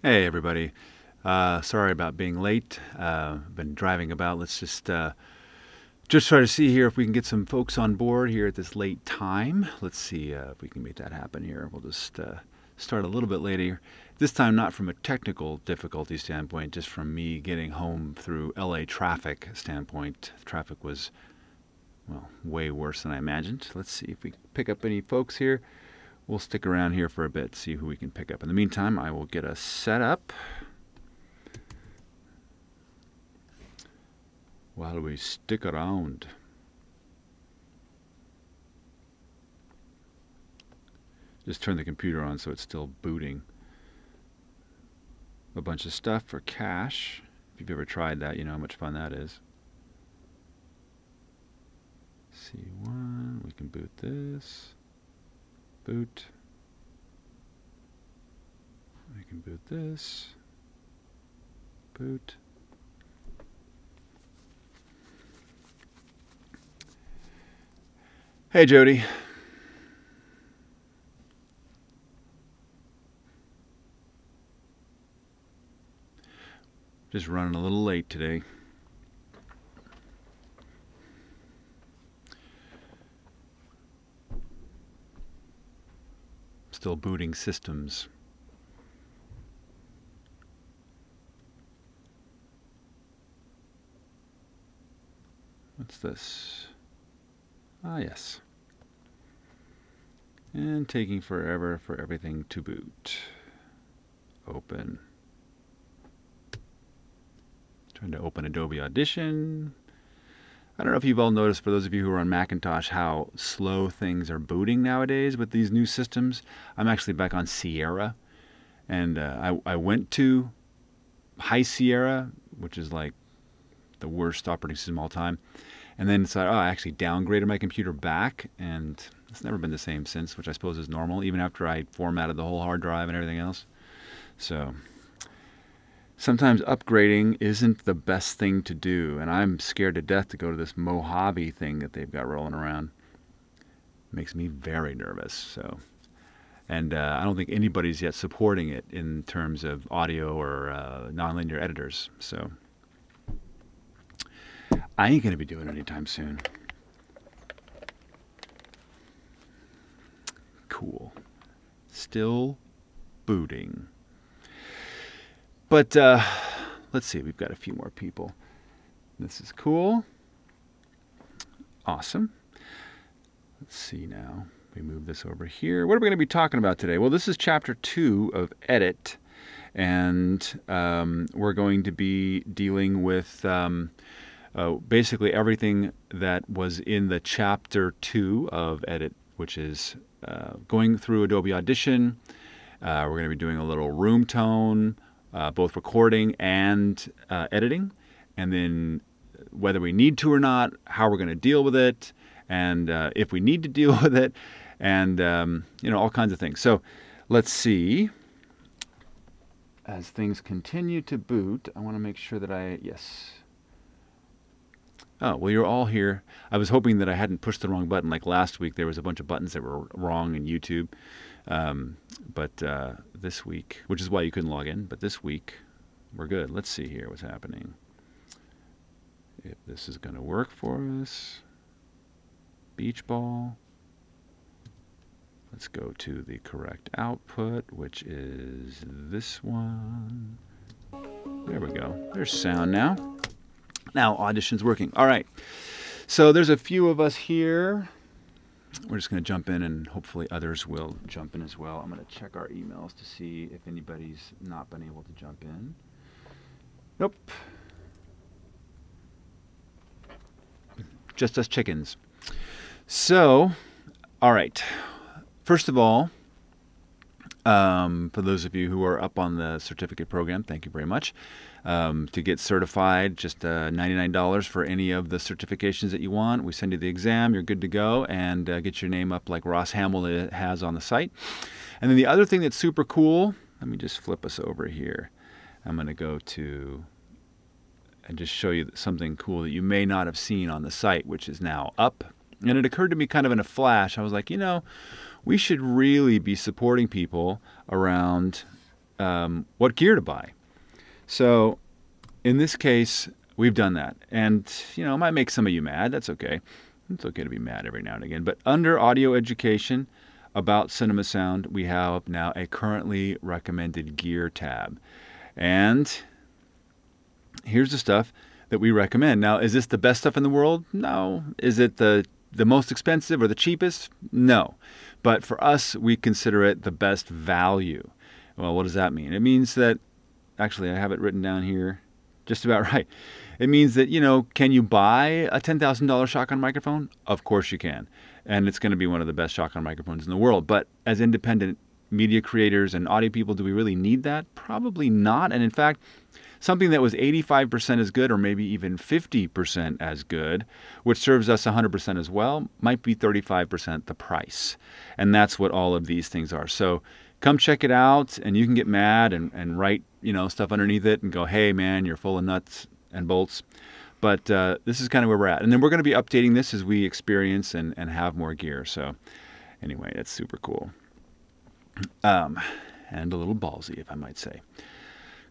Hey everybody. Sorry about being late. Been driving about. Let's just try to see here if we can get some folks on board here at this late time. Let's see if we can make that happen here. We'll just start a little bit later. This time not from a technical difficulty standpoint, just from me getting home through LA traffic standpoint. Traffic was, well, way worse than I imagined. Let's see if we can pick up any folks here. We'll stick around here for a bit, see who we can pick up. In the meantime, I will get us set up while we stick around. Just turn the computer on so it's still booting. A bunch of stuff for cache. If you've ever tried that, you know how much fun that is. C1, we can boot this. Boot. We can boot this. Boot. Hey, Jody. Just running a little late today. Still booting systems. What's this? Ah, yes. And taking forever for everything to boot. Open. Trying to open Adobe Audition. I don't know if you've all noticed, for those of you who are on Macintosh, how slow things are booting nowadays with these new systems. I'm actually back on Sierra, and I went to High Sierra, which is like the worst operating system of all time, and then decided, I actually downgraded my computer back, and it's never been the same since, which I suppose is normal, even after I formatted the whole hard drive and everything else. So sometimes upgrading isn't the best thing to do, and I'm scared to death to go to this Mojave thing that they've got rolling around. It makes me very nervous. So, and I don't think anybody's yet supporting it in terms of audio or nonlinear editors. So I ain't going to be doing it anytime soon. Cool. Still booting. But let's see, we've got a few more people. This is cool. Awesome. Let's see now. We move this over here. What are we going to be talking about today? Well, this is chapter 2 of Edit. And we're going to be dealing with basically everything that was in the chapter 2 of Edit, which is going through Adobe Audition. We're going to be doing a little room tone, both recording and editing, and then whether we need to or not, how we're going to deal with it, and if we need to deal with it, and you know, all kinds of things. So let's see. As things continue to boot, I want to make sure that yes. Oh, well, you're all here. I was hoping that I hadn't pushed the wrong button. Like last week, there was a bunch of buttons that were wrong in YouTube. But this week, which is why you couldn't log in, but this week, we're good. Let's see here what's happening. If this is going to work for us. Beach ball. Let's go to the correct output, which is this one. There we go. There's sound now. Now Audition's working. All right. So there's a few of us here. We're just going to jump in, and hopefully others will jump in as well. I'm going to check our emails to see if anybody's not been able to jump in. Nope. Just us chickens. So, all right. First of all, for those of you who are up on the certificate program, thank you very much. To get certified, just $99 for any of the certifications that you want. We send you the exam, you're good to go, and get your name up like Ross Hamill has on the site. And then the other thing that's super cool, let me just flip us over here. I'm going to go to and just show you something cool that you may not have seen on the site, which is now up. And it occurred to me kind of in a flash. I was like, you know, we should really be supporting people around what gear to buy. So in this case, we've done that. And, you know, it might make some of you mad. That's okay. It's okay to be mad every now and again. But under audio education about cinema sound, we have now a currently recommended gear tab. And here's the stuff that we recommend. Now, is this the best stuff in the world? No. Is it the most expensive or the cheapest? No. But for us, we consider it the best value. Well, what does that mean? It means that, actually, I have it written down here just about right. It means that, you know, can you buy a $10,000 shotgun microphone? Of course you can. And it's going to be one of the best shotgun microphones in the world. But as independent media creators and audio people, do we really need that? Probably not. And in fact, something that was 85% as good or maybe even 50% as good, which serves us 100% as well, might be 35% the price. And that's what all of these things are. So come check it out, and you can get mad and write, you know, stuff underneath it and go, hey, man, you're full of nuts and bolts. But this is kind of where we're at. And then we're going to be updating this as we experience and have more gear. So anyway, that's super cool. And a little ballsy, if I might say.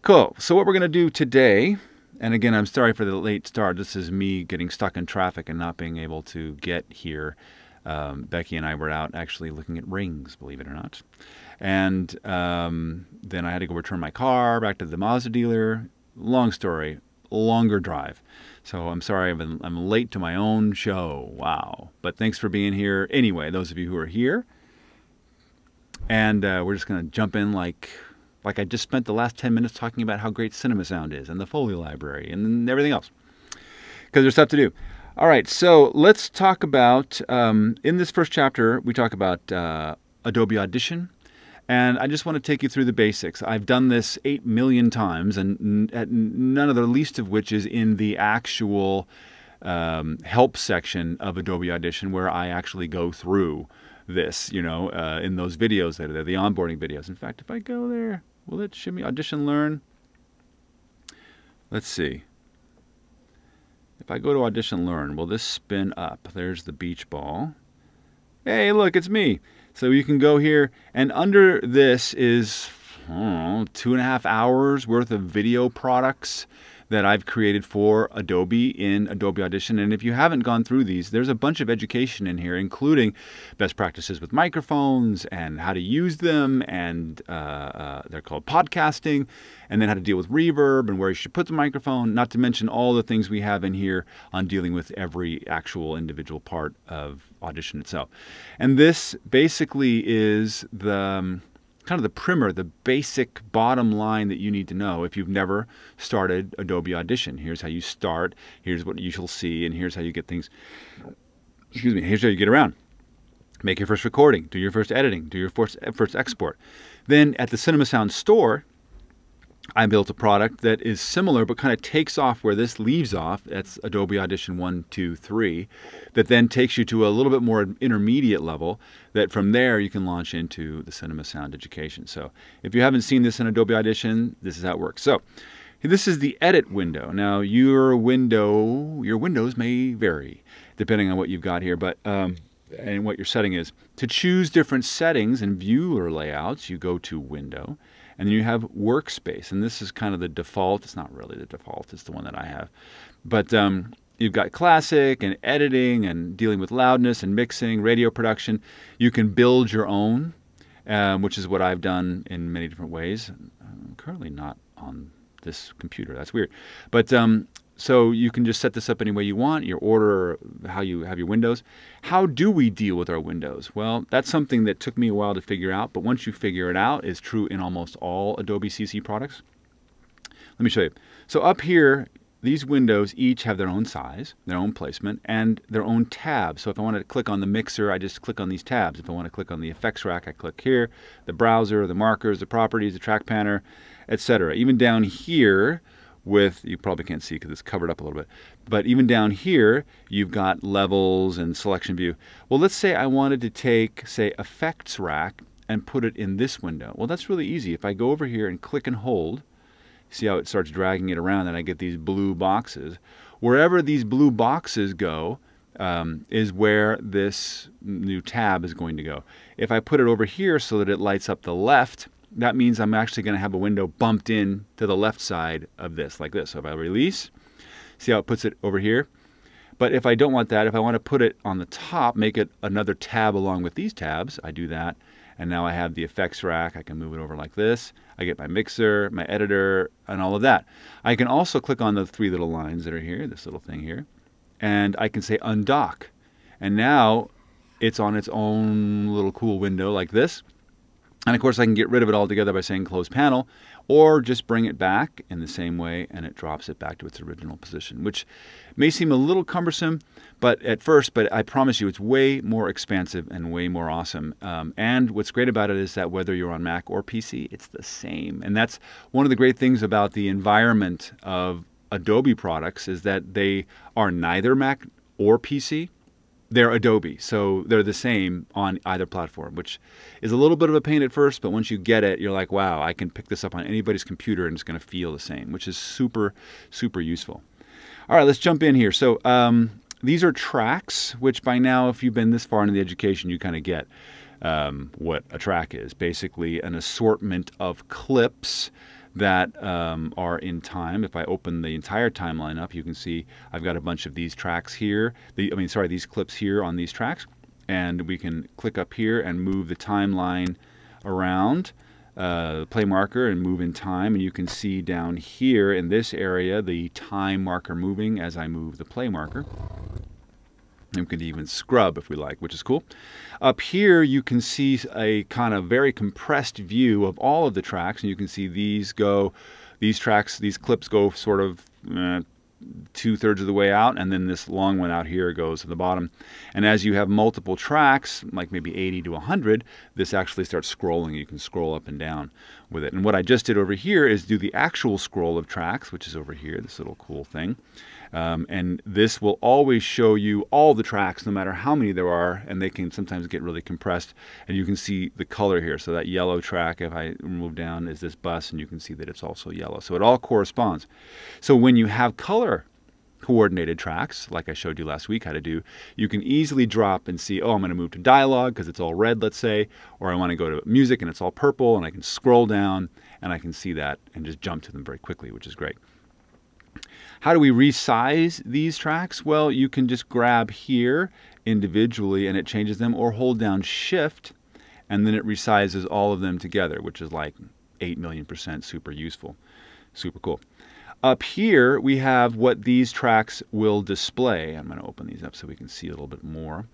Cool. So what we're going to do today, and again, I'm sorry for the late start. This is me getting stuck in traffic and not being able to get here. Becky and I were out actually looking at rings, believe it or not. And then I had to go return my car back to the Mazda dealer. Long story, longer drive. So I'm sorry I'm late to my own show. Wow. But thanks for being here. Anyway, those of you who are here. And we're just going to jump in like I just spent the last 10 minutes talking about how great cinema sound is and the Foley library and everything else. Because there's stuff to do. All right, so let's talk about, in this first chapter, we talk about Adobe Audition. And I just want to take you through the basics. I've done this 8 million times, and none of the least of which is in the actual help section of Adobe Audition, where I actually go through this, you know, in those videos that are there, the onboarding videos. In fact, if I go there, will it show me Audition Learn? Let's see. If I go to Audition Learn, will this spin up? There's the beach ball. Hey, look, it's me. So you can go here, and under this is, I don't know, 2.5 hours worth of video products that I've created for Adobe in Adobe Audition. And if you haven't gone through these, there's a bunch of education in here, including best practices with microphones and how to use them, and they're called podcasting, and then how to deal with reverb and where you should put the microphone, not to mention all the things we have in here on dealing with every actual individual part of Audition itself. And this basically is the kind of the primer, the basic bottom line that you need to know if you've never started Adobe Audition. Here's how you start, here's what you shall see, and here's how you get things, excuse me, here's how you get around. Make your first recording, do your first editing, do your first export. Then at the Cinema Sound store, I built a product that is similar but kind of takes off where this leaves off. That's Adobe Audition 1, 2, 3. That then takes you to a little bit more intermediate level that from there you can launch into the Cinema Sound education. So if you haven't seen this in Adobe Audition, this is how it works. So this is the edit window. Now your windows may vary depending on what you've got here, but and what your setting is. To choose different settings and viewer layouts, you go to Window. And then you have Workspace, and this is kind of the default. It's not really the default. It's the one that I have. But you've got Classic and editing and dealing with loudness and mixing, radio production. You can build your own, which is what I've done in many different ways. I'm currently not on this computer. That's weird. But so you can just set this up any way you want, your order, how you have your windows. How do we deal with our windows? Well, that's something that took me a while to figure out, but once you figure it out, it's true in almost all Adobe CC products. Let me show you. So up here, these windows each have their own size, their own placement, and their own tabs. So if I want to click on the mixer, I just click on these tabs. If I want to click on the effects rack, I click here, the browser, the markers, the properties, the track panner, etc. Even down here, you probably can't see because it's covered up a little bit, but even down here, you've got levels and selection view. Well, let's say I wanted to take, say, effects rack and put it in this window. Well, that's really easy. If I go over here and click and hold, see how it starts dragging it around and I get these blue boxes. Wherever these blue boxes go is where this new tab is going to go. If I put it over here so that it lights up the left, that means I'm actually going to have a window bumped in to the left side of this, like this. So if I release, see how it puts it over here? But if I don't want that, if I want to put it on the top, make it another tab along with these tabs, I do that. And now I have the effects rack. I can move it over like this. I get my mixer, my editor, and all of that. I can also click on the 3 little lines that are here, this little thing here, and I can say undock. And now it's on its own little cool window like this. And of course I can get rid of it altogether by saying close panel, or just bring it back in the same way and it drops it back to its original position, which may seem a little cumbersome but I promise you it's way more expansive and way more awesome. And what's great about it is that whether you're on Mac or PC, it's the same. And that's one of the great things about the environment of Adobe products, is that they are neither Mac or PC. They're Adobe, so they're the same on either platform, which is a little bit of a pain at first, but once you get it, you're like, wow, I can pick this up on anybody's computer and it's going to feel the same, which is super, super useful. All right, let's jump in here. So these are tracks, which by now, if you've been this far into the education, you kind of get what a track is. Basically an assortment of clips that are in time. If I open the entire timeline up, you can see I've got a bunch of these tracks here. These clips here on these tracks. And we can click up here and move the timeline around, play marker, and move in time. And you can see down here in this area the time marker moving as I move the play marker. And we can even scrub if we like, which is cool. Up here you can see a kind of very compressed view of all of the tracks, and you can see these clips go sort of 2/3 of the way out, and then this long one out here goes to the bottom. And as you have multiple tracks, like maybe 80 to 100, this actually starts scrolling. You can scroll up and down with it. And what I just did over here is do the actual scroll of tracks, which is over here, this little cool thing. And this will always show you all the tracks, no matter how many there are, and they can sometimes get really compressed. And you can see the color here. So that yellow track, if I move down, is this bus, and you can see that it's also yellow. So it all corresponds. So when you have color coordinated tracks, like I showed you last week how to do, you can easily drop and see, oh, I'm going to move to dialogue because it's all red, let's say, or I want to go to music and it's all purple, and I can scroll down and I can see that and just jump to them very quickly, which is great. How do we resize these tracks? Well, you can just grab here individually and it changes them, or hold down Shift and then it resizes all of them together, which is like 8,000,000% super useful. Super cool. Up here we have what these tracks will display. I'm going to open these up so we can see a little bit more.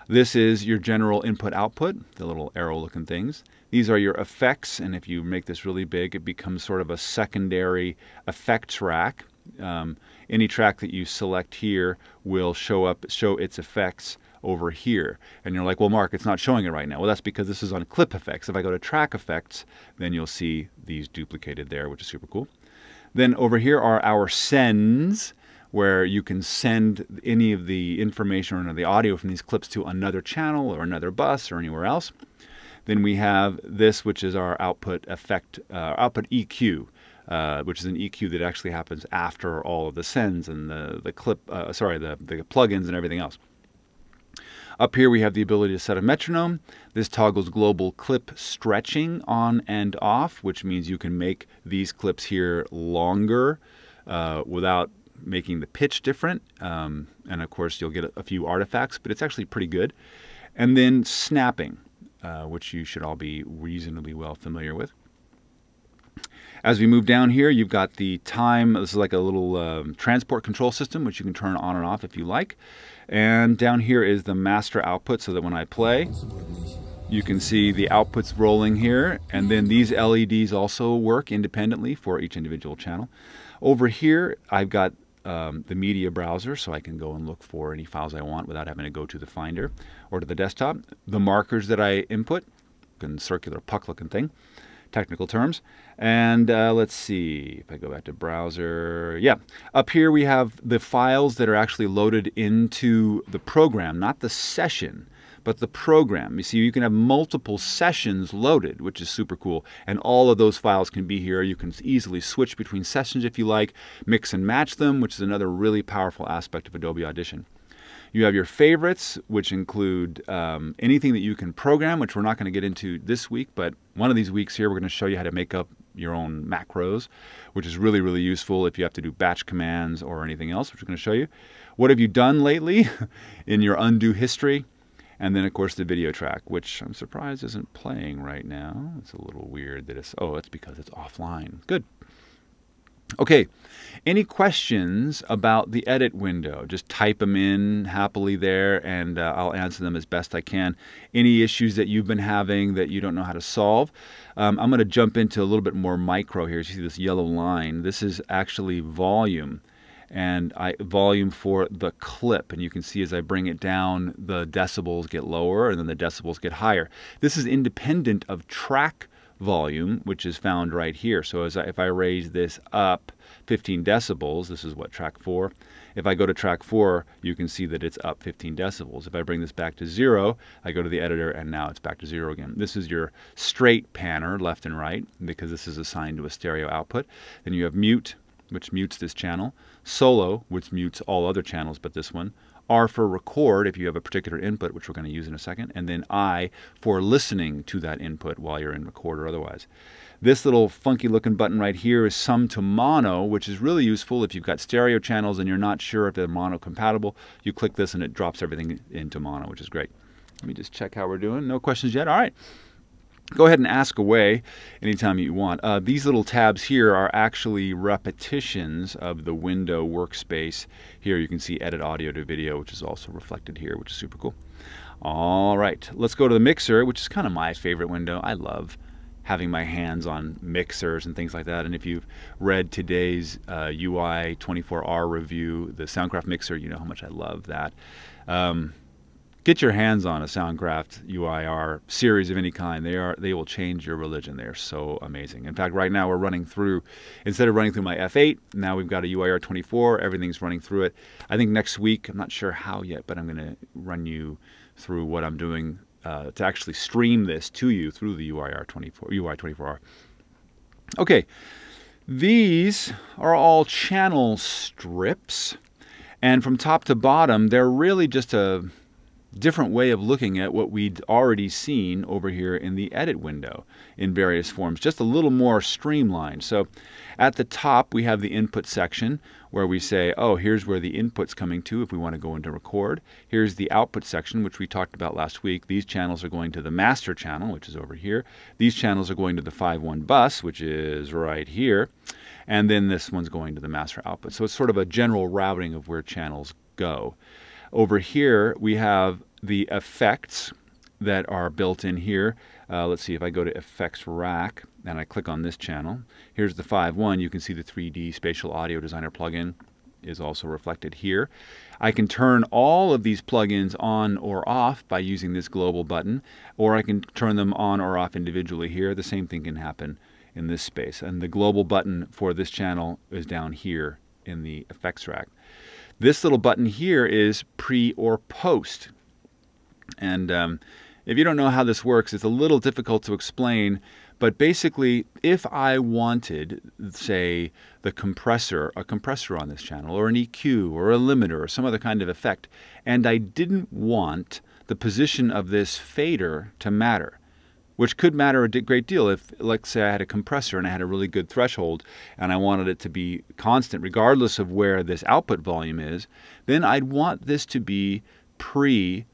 This is your general input-output, the little arrow-looking things. These are your effects, and if you make this really big, it becomes sort of a secondary effects rack. Any track that you select here will show its effects over here. And you're like, well, Mark, it's not showing it right now. Well, that's because this is on clip effects. If I go to track effects, then you'll see these duplicated there, which is super cool. Then over here are our sends, where you can send any of the information or the audio from these clips to another channel or another bus or anywhere else. Then we have this, which is our output effect, output EQ, which is an EQ that actually happens after all of the sends and the plugins and everything else. Up here we have the ability to set a metronome. This toggles global clip stretching on and off, which means you can make these clips here longer without making the pitch different. And of course you'll get a few artifacts, but it's actually pretty good. And then snapping, which you should all be reasonably well familiar with. As we move down here, you've got the time. This is like a little transport control system, which you can turn on and off if you like. And down here is the master output, so that when I play, you can see the outputs rolling here. And then these LEDs also work independently for each individual channel. Over here, I've got the media browser, so I can go and look for any files I want without having to go to the Finder or to the desktop. The markers that I input, circular puck-looking thing, technical terms. And let's see if I go back to browser. Yeah, up here we have the files that are actually loaded into the program, not the session, but the program. You see, you can have multiple sessions loaded, which is super cool. And all of those files can be here. You can easily switch between sessions if you like, mix and match them, which is another really powerful aspect of Adobe Audition. You have your favorites, which include anything that you can program, which we're not going to get into this week, but one of these weeks here, we're going to show you how to make up your own macros, which is really, really useful if you have to do batch commands or anything else, which we're going to show you. What have you done lately in your undo history? And then, of course, the video track, which I'm surprised isn't playing right now. It's a little weird that it's, oh, it's because it's offline. Good. Okay, any questions about the edit window? Just type them in happily there, and I'll answer them as best I can. Any issues that you've been having that you don't know how to solve? I'm going to jump into a little bit more micro here. You see this yellow line? This is actually volume, and volume for the clip. And you can see as I bring it down, the decibels get lower, and then the decibels get higher. This is independent of track volume, which is found right here. So if I raise this up 15 decibels, this is what, track 4. If I go to track 4, you can see that it's up 15 decibels. If I bring this back to 0, I go to the editor and now it's back to 0 again. This is your straight panner, left and right, because this is assigned to a stereo output. Then you have mute, which mutes this channel. Solo, which mutes all other channels but this one. R for record if you have a particular input, which we're going to use in a second, and then I for listening to that input while you're in record or otherwise. This little funky looking button right here is sum to mono, which is really useful if you've got stereo channels and you're not sure if they're mono compatible. You click this and it drops everything into mono, which is great. Let me just check how we're doing. No questions yet? All right. Go ahead and ask away anytime you want. These little tabs here are actually repetitions of the window workspace. Here you can see edit audio to video, which is also reflected here, which is super cool. All right, let's go to the mixer, which is kind of my favorite window. I love having my hands on mixers and things like that. And if you've read today's UI 24R review, the Soundcraft mixer, you know how much I love that. Get your hands on a Soundcraft UIR series of any kind. They will change your religion. They're so amazing. In fact, right now we're running through, instead of running through my F8, now we've got a UIR 24. Everything's running through it. I think next week, I'm not sure how yet, but I'm going to run you through what I'm doing to actually stream this to you through the UI 24R. Okay, these are all channel strips, and from top to bottom, they're really just a different way of looking at what we'd already seen over here in the edit window in various forms, just a little more streamlined. So at the top we have the input section where we say, oh, here's where the input's coming to if we want to go into record. Here's the output section, which we talked about last week. These channels are going to the master channel, which is over here. These channels are going to the 5.1 bus, which is right here. And then this one's going to the master output. So it's sort of a general routing of where channels go. Over here we have the effects that are built in here. Let's see, if I go to Effects Rack and I click on this channel, here's the 5.1. You can see the 3D Spatial Audio Designer plugin is also reflected here. I can turn all of these plugins on or off by using this global button, or I can turn them on or off individually here. The same thing can happen in this space. And the global button for this channel is down here in the Effects Rack. This little button here is pre or post. And if you don't know how this works, it's a little difficult to explain. But basically, if I wanted, say, a compressor on this channel, or an EQ, or a limiter, or some other kind of effect, and I didn't want the position of this fader to matter, which could matter a great deal if, let's say, I had a compressor and I had a really good threshold and I wanted it to be constant regardless of where this output volume is, then I'd want this to be pre-fader,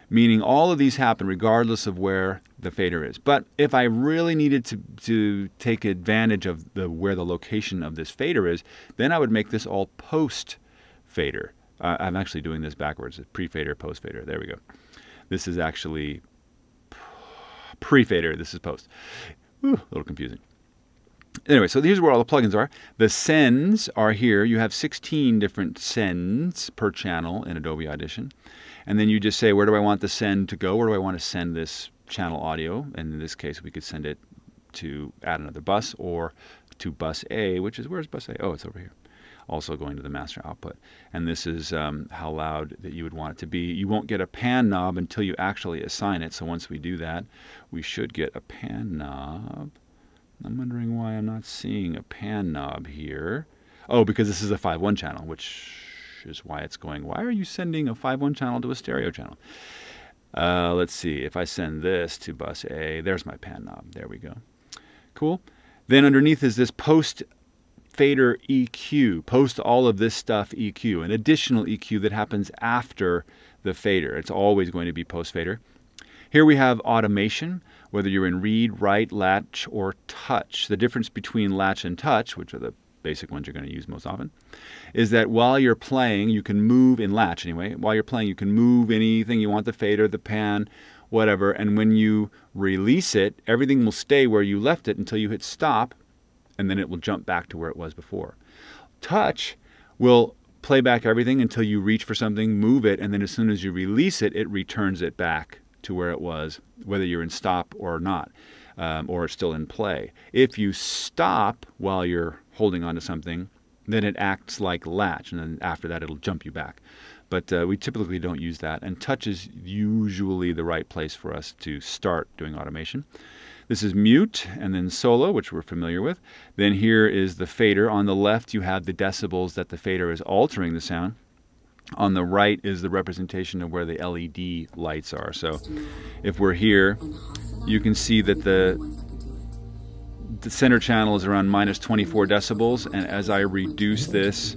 meaning all of these happen regardless of where the fader is. But if I really needed to take advantage of where the location of this fader is, then I would make this all post-fader. I'm actually doing this backwards. It's pre-fader, post-fader. There we go. This is actually pre-fader. This is post. Whew, a little confusing. Anyway, so here's where all the plugins are. The sends are here. You have 16 different sends per channel in Adobe Audition. And then you just say, where do I want the send to go? Where do I want to send this channel audio? And in this case, we could send it to add another bus or to bus A, which is, where's bus A? Oh, it's over here. Also going to the master output. And this is how loud that you would want it to be. You won't get a pan knob until you actually assign it. So once we do that, we should get a pan knob. I'm wondering why I'm not seeing a pan knob here. Oh, because this is a 5.1 channel, which is why it's going, why are you sending a 5.1 channel to a stereo channel? Let's see, if I send this to bus A, there's my pan knob. There we go. Cool. Then underneath is this post fader EQ, post all of this stuff EQ, an additional EQ that happens after the fader. It's always going to be post fader. Here we have automation, whether you're in read, write, latch, or touch. The difference between latch and touch, which are the basic ones you're going to use most often, is that while you're playing, you can move, in latch anyway, while you're playing you can move anything you want, the fader, the pan, whatever, and when you release it, everything will stay where you left it until you hit stop, and then it will jump back to where it was before. Touch will play back everything until you reach for something, move it, and then as soon as you release it, it returns it back to where it was, whether you're in stop or not, or it's still in play. If you stop while you're holding on to something, then it acts like latch, and then after that it'll jump you back. But we typically don't use that, and touch is usually the right place for us to start doing automation. This is mute, and then solo, which we're familiar with. Then here is the fader. On the left you have the decibels that the fader is altering the sound. On the right is the representation of where the LED lights are. So if we're here, you can see that the center channel is around minus 24 decibels, and as I reduce this,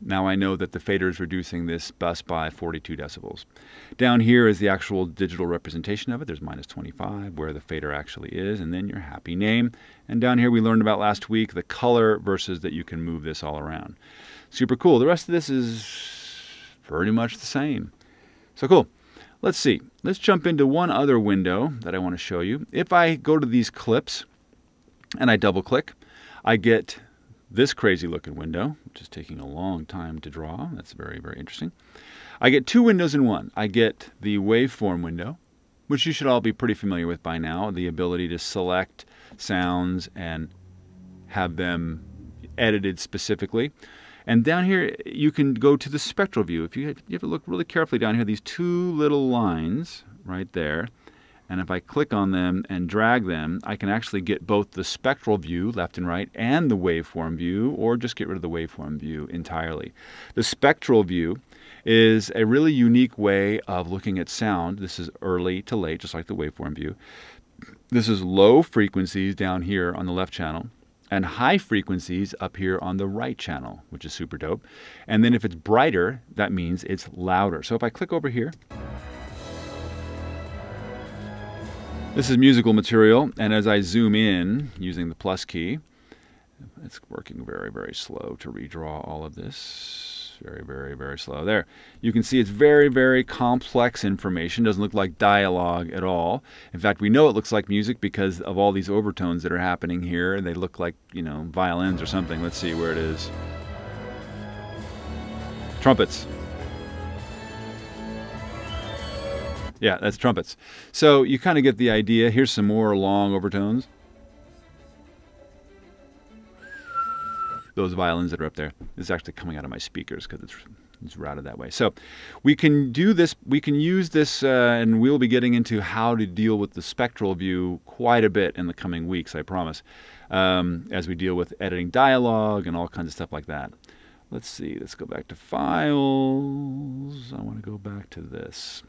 now I know that the fader is reducing this bus by 42 decibels. Down here is the actual digital representation of it. There's minus 25 where the fader actually is, and then your happy name. And down here we learned about last week the color versus that you can move this all around. Super cool. The rest of this is pretty much the same. So cool. Let's see. Let's jump into one other window that I want to show you. If I go to these clips and I double click, I get this crazy looking window, which is taking a long time to draw. That's very, very interesting. I get two windows in one. I get the waveform window, which you should all be pretty familiar with by now, the ability to select sounds and have them edited specifically. And down here, you can go to the spectral view. If you have to look really carefully down here, these two little lines right there. And if I click on them and drag them, I can actually get both the spectral view, left and right, and the waveform view, or just get rid of the waveform view entirely. The spectral view is a really unique way of looking at sound. This is early to late, just like the waveform view. This is low frequencies down here on the left channel, and high frequencies up here on the right channel, which is super dope. And then if it's brighter, that means it's louder. So if I click over here, this is musical material, and as I zoom in using the plus key, it's working very, very slow to redraw all of this. Very, very, very slow. There. You can see it's very, very complex information. Doesn't look like dialogue at all. In fact, we know it looks like music because of all these overtones that are happening here. They look like, you know, violins or something. Let's see where it is. Trumpets. Yeah, that's trumpets. So you kind of get the idea. Here's some more long overtones. Those violins that are up there. This is actually coming out of my speakers because it's routed that way. So we can do this, we can use this, and we'll be getting into how to deal with the spectral view quite a bit in the coming weeks, I promise, as we deal with editing dialogue and all kinds of stuff like that. Let's see, let's go back to files. I want to go back to this.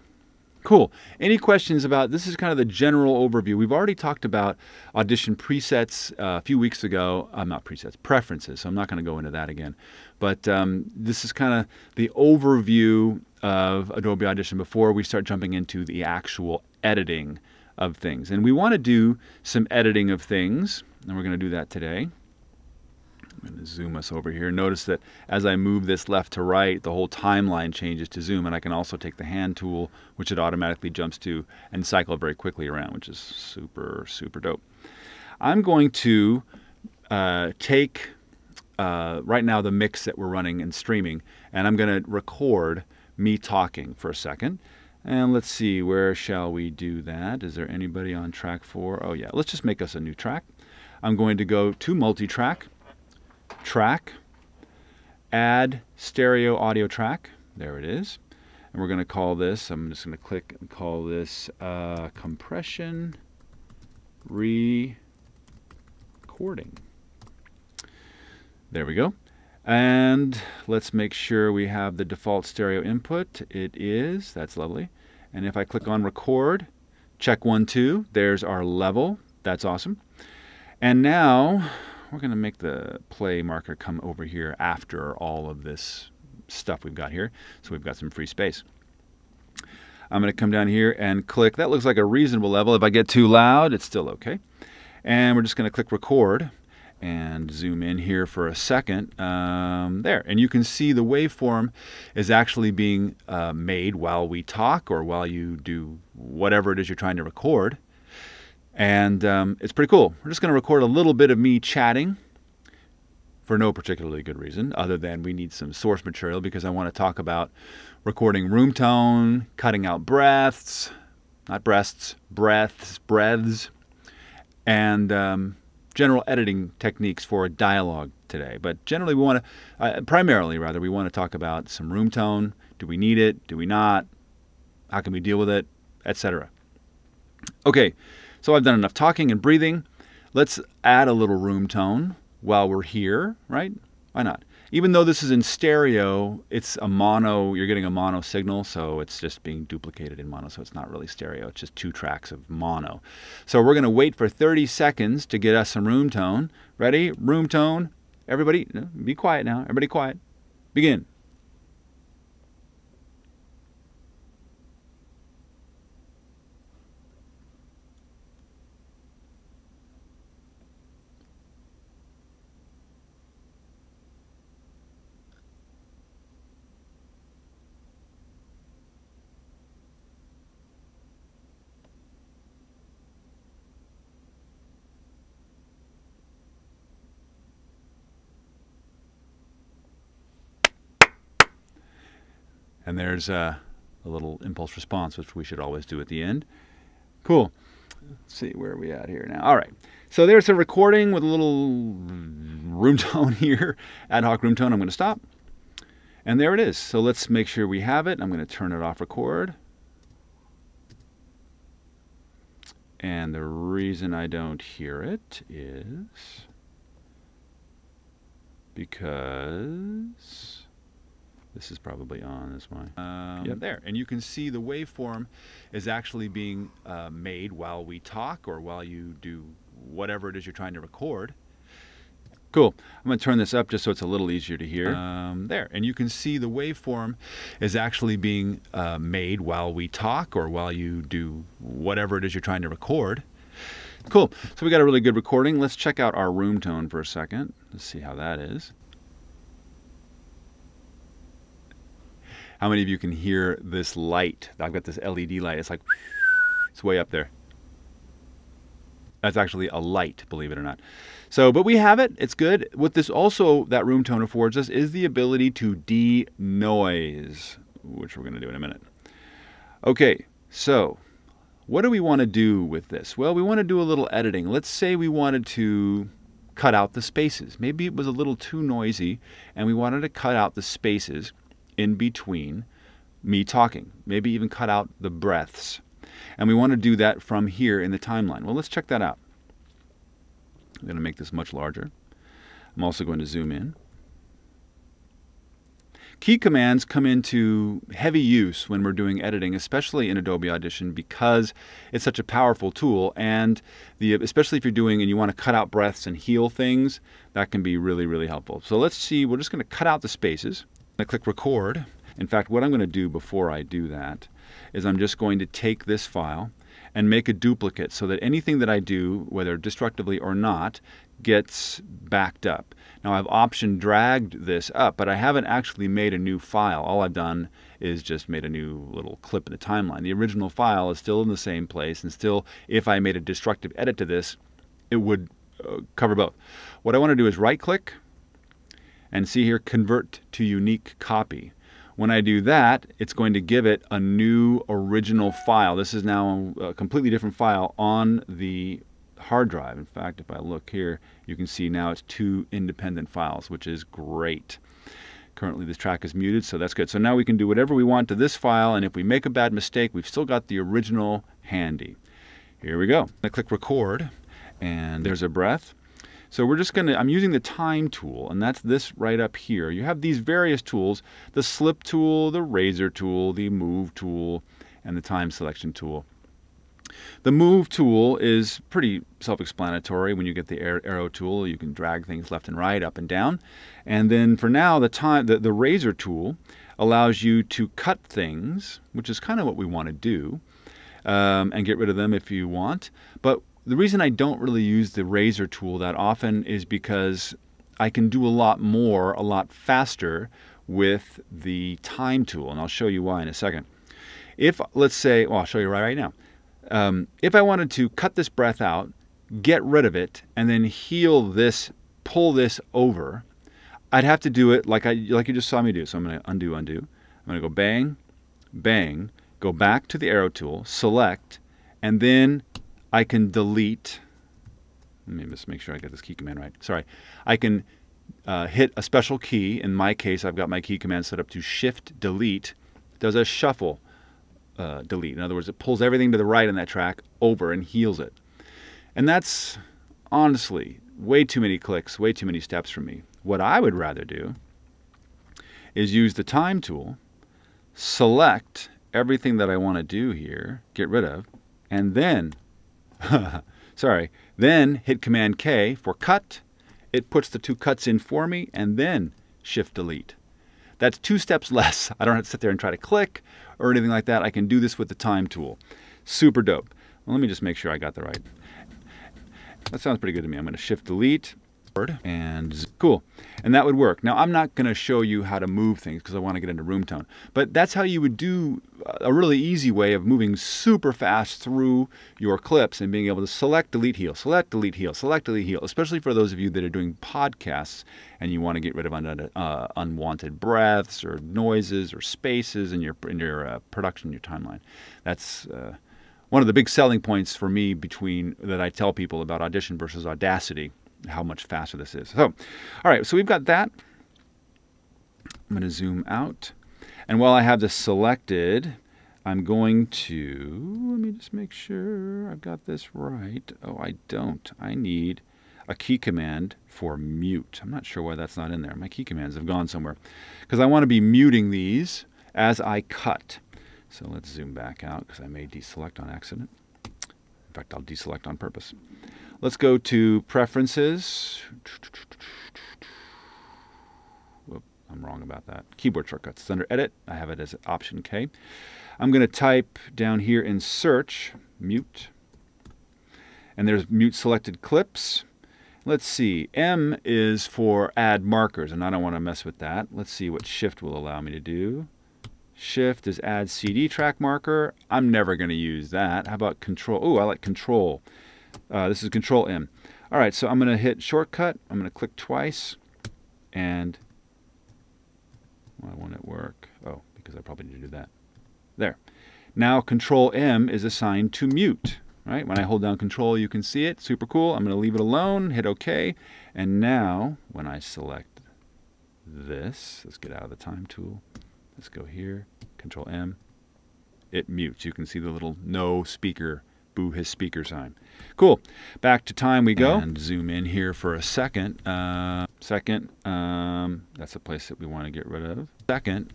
Cool. Any questions about, this is kind of the general overview. We've already talked about Audition presets a few weeks ago. Not presets, preferences. So I'm not going to go into that again. But this is kind of the overview of Adobe Audition before we start jumping into the actual editing of things. And we want to do some editing of things, and we're going to do that today. I'm going to zoom us over here. Notice that as I move this left to right, the whole timeline changes to zoom, and I can also take the hand tool, which it automatically jumps to, and cycle very quickly around, which is super, super dope. I'm going to take right now the mix that we're running and streaming, and I'm going to record me talking for a second. And let's see, where shall we do that? Is there anybody on track 4? Oh yeah, let's just make us a new track. I'm going to go to multi-track. Track, add stereo audio track, there it is, and we're going to call this, I'm just going to click and call this compression recording. There we go. And let's make sure we have the default stereo input. It is. That's lovely. And if I click on record, check 1, 2, there's our level. That's awesome. And now we're going to make the play marker come over here after all of this stuff we've got here. So we've got some free space. I'm going to come down here and click. That looks like a reasonable level. If I get too loud, it's still okay. And we're just going to click record and zoom in here for a second. There. And you can see the waveform is actually being made while we talk or while you do whatever it is you're trying to record. And it's pretty cool. We're just going to record a little bit of me chatting for no particularly good reason, other than we need some source material because I want to talk about recording room tone, cutting out breaths, not breasts, breaths, and general editing techniques for dialogue today. But generally we want to, primarily rather, we want to talk about some room tone. Do we need it? Do we not? How can we deal with it? Etc. Okay, so I've done enough talking and breathing. Let's add a little room tone while we're here, right? Why not? Even though this is in stereo, it's a mono, you're getting a mono signal, so it's just being duplicated in mono, so it's not really stereo. It's just 2 tracks of mono. So we're going to wait for 30 seconds to get us some room tone. Ready? Room tone. Everybody, be quiet now. Everybody quiet. Begin. And there's a little impulse response, which we should always do at the end. Cool. Let's see, where are we at here now? All right. So there's a recording with a little room tone here, ad hoc room tone. I'm going to stop. And there it is. So let's make sure we have it. I'm going to turn it off record. And the reason I don't hear it is because this is probably on this way. Yep, there. And you can see the waveform is actually being made while we talk or while you do whatever it is you're trying to record. Cool. I'm going to turn this up just so it's a little easier to hear. There. And you can see the waveform is actually being made while we talk or while you do whatever it is you're trying to record. Cool. So we got a really good recording. Let's check out our room tone for a second. Let's see how that is. How many of you can hear this light? I've got this LED light. It's like, it's way up there. That's actually a light, believe it or not. So, but we have it. It's good. What this also, that room tone affords us is the ability to de-noise, which we're going to do in a minute. Okay, so what do we want to do with this? Well, we want to do a little editing. Let's say we wanted to cut out the spaces. Maybe it was a little too noisy, and we wanted to cut out the spaces in between me talking, maybe even cut out the breaths. And we want to do that from here in the timeline. Well, let's check that out. I'm going to make this much larger. I'm also going to zoom in. Key commands come into heavy use when we're doing editing, especially in Adobe Audition, because it's such a powerful tool, and especially if you're doing and you want to cut out breaths and heal things, that can be really, really helpful. So let's see, we're just going to cut out the spaces. I click record. In fact, what I'm going to do before I do that is I'm just going to take this file and make a duplicate so that anything that I do, whether destructively or not, gets backed up. Now I've option dragged this up, but I haven't actually made a new file. All I've done is just made a new little clip in the timeline. The original file is still in the same place, and still, if I made a destructive edit to this, it would cover both. What I want to do is right click and see here, convert to unique copy. When I do that, it's going to give it a new original file. This is now a completely different file on the hard drive. In fact, if I look here, you can see now it's 2 independent files, which is great. Currently this track is muted, so that's good. So now we can do whatever we want to this file, and if we make a bad mistake, we've still got the original handy. Here we go. I click record, and there's a breath. So we're just going to, I'm using the time tool, and that's this right up here. You have these various tools, the slip tool, the razor tool, the move tool, and the time selection tool. The move tool is pretty self-explanatory. When you get the arrow tool, you can drag things left and right, up and down. And then for now, the razor tool allows you to cut things, which is kind of what we want to do, and get rid of them if you want. But the reason I don't really use the razor tool that often is because I can do a lot more, a lot faster with the time tool. And I'll show you why in a second. If, let's say, well, I'll show you right now. If I wanted to cut this breath out, get rid of it, and then heal this, pull this over, I'd have to do it like you just saw me do. So I'm going to undo. I'm going to go bang, bang, go back to the arrow tool, select, and then I can delete. Let me just make sure I get this key command right. Sorry. I can hit a special key. In my case, I've got my key command set up to Shift Delete. It does a shuffle. Delete. In other words, it pulls everything to the right on that track over and heals it. And that's honestly way too many clicks, way too many steps for me. What I would rather do is use the time tool, select everything that I want to do here, get rid of, and then, then hit Command K for cut. It puts the two cuts in for me, and then Shift Delete. That's 2 steps less. I don't have to sit there and try to click or anything like that. I can do this with the time tool. Super dope. Well, let me just make sure I got that right. That sounds pretty good to me. I'm going to Shift Delete and cool. And that would work. Now, I'm not going to show you how to move things because I want to get into room tone. But that's how you would do a really easy way of moving super fast through your clips and being able to select, delete, heal, select, delete, heal, select, delete, heal, especially for those of you that are doing podcasts and you want to get rid of unwanted breaths or noises or spaces in your production, your timeline. That's one of the big selling points for me that I tell people about Audition versus Audacity, how much faster this is. So, all right, so we've got that. I'm going to zoom out. And while I have this selected, I'm going to, let me just make sure I've got this right. Oh, I don't. I need a key command for mute. I'm not sure why that's not in there. My key commands have gone somewhere. Because I want to be muting these as I cut. So let's zoom back out because I may deselect on accident. In fact, I'll deselect on purpose. Let's go to Preferences. Whoop, I'm wrong about that. Keyboard shortcuts. It's under Edit. I have it as Option K. I'm going to type down here in Search, Mute. And there's Mute Selected Clips. Let's see. M is for Add Markers, and I don't want to mess with that. Let's see what Shift will allow me to do. Shift is Add CD Track Marker. I'm never going to use that. How about Control? Oh, I like Control. This is Control M. All right, so I'm going to hit Shortcut. I'm going to click twice, and why won't it work? Oh, because I probably need to do that. There. Now Control M is assigned to mute. Right? When I hold down Control, you can see it. Super cool. I'm going to leave it alone. Hit OK. And now, when I select this, let's get out of the time tool. Let's go here. Control M. It mutes. You can see the little no speaker, boo his speaker sign. Cool. Back to time we go. And zoom in here for a second. That's a place that we want to get rid of. Second.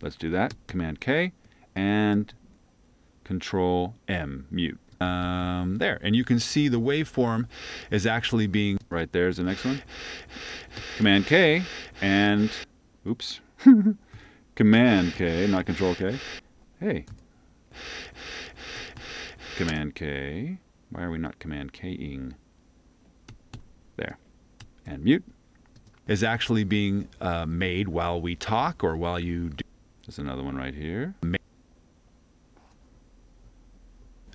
Let's do that. Command K and Control M, mute. There. And you can see the waveform is actually being, right there's the next one. Command K and, oops. Command K, not Control K. Hey. Command K. Why are we not Command K-ing? There. And mute is actually being made while we talk or while you do. There's another one right here.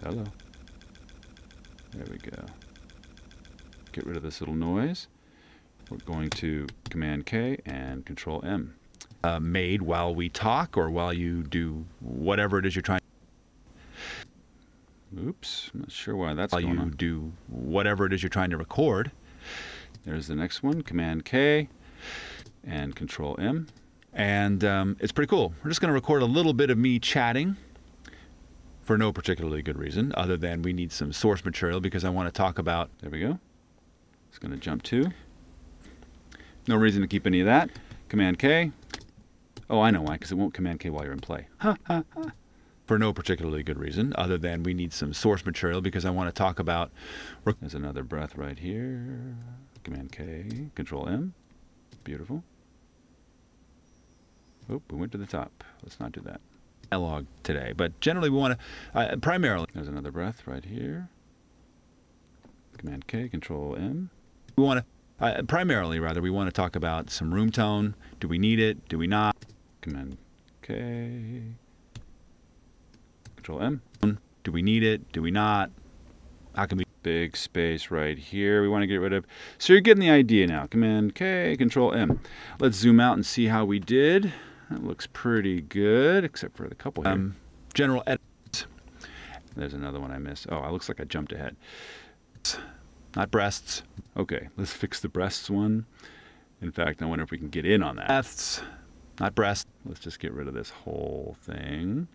Hello. There we go. Get rid of this little noise. We're going to Command K and Control M. Made while we talk or while you do whatever it is you're trying. Oops, I'm not sure why that's going on. While you do whatever it is you're trying to record. There's the next one, Command K and Control M. And it's pretty cool. We're just going to record a little bit of me chatting for no particularly good reason other than we need some source material because I want to talk about, there we go. It's going to jump to. No reason to keep any of that. Command K. Oh, I know why, because it won't Command K while you're in play. For no particularly good reason other than we need some source material because I want to talk about. There's another breath right here. Command K, Control M. Beautiful. Oh, we went to the top. Let's not do that. Dialogue today, but generally we want to primarily. There's another breath right here. Command K, Control M. We want to primarily, rather, we want to talk about some room tone. Do we need it? Do we not? Command K, Control M. Do we need it? Do we not? How can we? Big space right here we want to get rid of. So you're getting the idea now. Command K, Control M. Let's zoom out and see how we did. That looks pretty good, except for the couple here. General edits. There's another one I missed. Oh, it looks like I jumped ahead. Not breasts. Okay, let's fix the breasts one. In fact, I wonder if we can get in on that. Breasts, not breasts. Let's just get rid of this whole thing,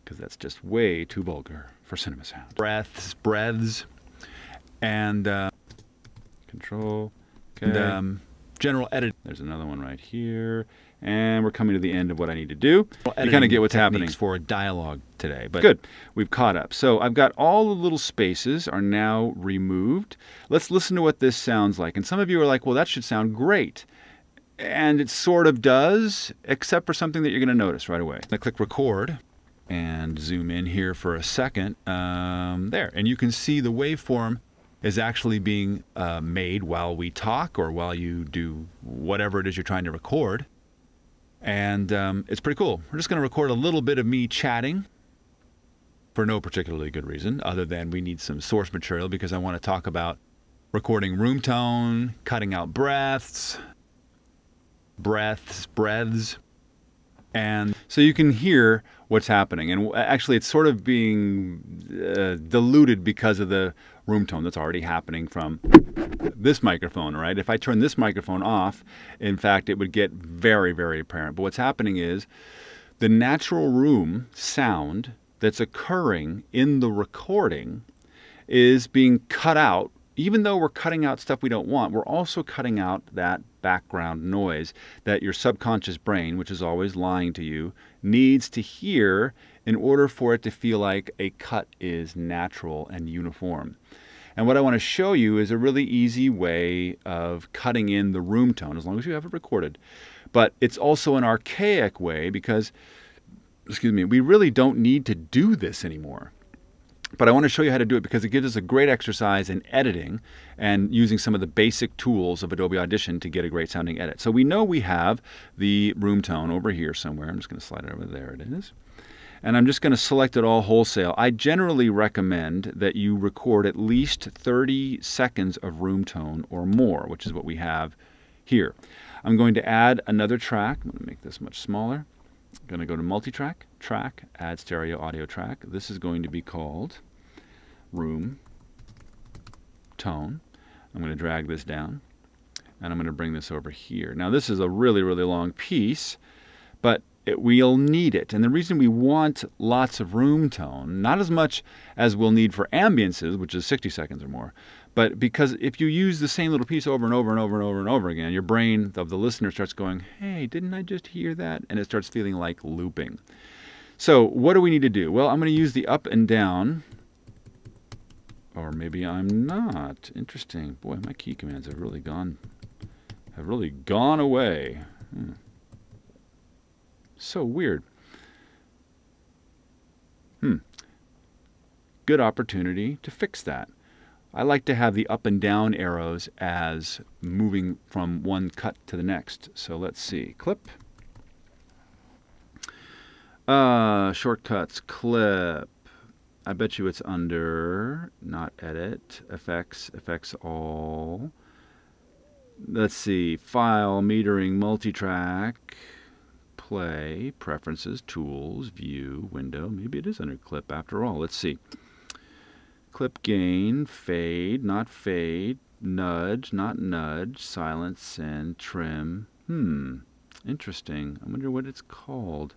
because that's just way too vulgar for cinema sound. Breaths, and Control, okay. And, general edit. There's another one right here, and we're coming to the end of what I need to do. You kind of get what's happening for dialogue today, but good. We've caught up. So I've got all the little spaces are now removed. Let's listen to what this sounds like. And some of you are like, well, that should sound great. And it sort of does, except for something that you're going to notice right away. I click record and zoom in here for a second. There, and you can see the waveform is actually being made while we talk or while you do whatever it is you're trying to record. And it's pretty cool. We're just going to record a little bit of me chatting for no particularly good reason other than we need some source material because I want to talk about recording room tone, cutting out breaths, and so you can hear what's happening. And actually it's sort of being diluted because of the room tone that's already happening from this microphone, right? If I turn this microphone off, in fact, it would get very, very apparent. But what's happening is the natural room sound that's occurring in the recording is being cut out. Even though we're cutting out stuff we don't want, we're also cutting out that background noise that your subconscious brain, which is always lying to you, needs to hear in order for it to feel like a cut is natural and uniform. And what I want to show you is a really easy way of cutting in the room tone, as long as you have it recorded. But it's also an archaic way because, excuse me, we really don't need to do this anymore. But I want to show you how to do it because it gives us a great exercise in editing and using some of the basic tools of Adobe Audition to get a great sounding edit. So we know we have the room tone over here somewhere. I'm just going to slide it over. There it is. And I'm just going to select it all wholesale. I generally recommend that you record at least 30 seconds of room tone or more, which is what we have here. I'm going to add another track. I'm going to make this much smaller. I'm going to go to multi-track, track, add stereo audio track. This is going to be called room tone. I'm going to drag this down and I'm going to bring this over here. Now this is a really, really long piece, but we'll need it. And the reason we want lots of room tone, not as much as we'll need for ambiances, which is 60 seconds or more, but because if you use the same little piece over and over and over and over and over again, your brain of the listener starts going, hey, didn't I just hear that? And it starts feeling like looping. So what do we need to do? Well, I'm going to use the up and down, or maybe I'm not. Interesting. Boy, my key commands have really gone away. So weird. Good opportunity to fix that. I like to have the up and down arrows as moving from one cut to the next. So let's see. Clip. Shortcuts. Clip. I bet you it's under, not edit, effects, effects all. Let's see. File, metering, multi-track. Play, preferences, tools, view, window. Maybe it is under clip after all. Let's see. Clip gain, fade, not fade, nudge, not nudge, silence, and trim. Interesting. I wonder what it's called.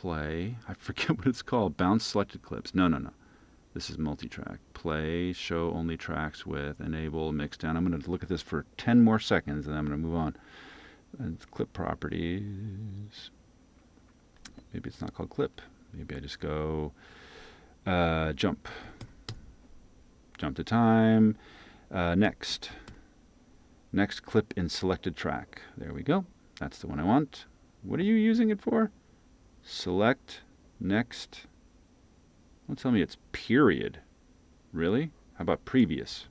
play. I forget what it's called. Bounce selected clips. No. This is multi-track. Play, show only tracks with, enable, mix down. I'm going to look at this for 10 more seconds and then I'm going to move on. And clip properties. Maybe it's not called clip. Maybe I just go jump. Jump to time. Next. Next clip in selected track. There we go. That's the one I want. What are you using it for? Select. Next. Don't tell me it's period. Really? How about previous?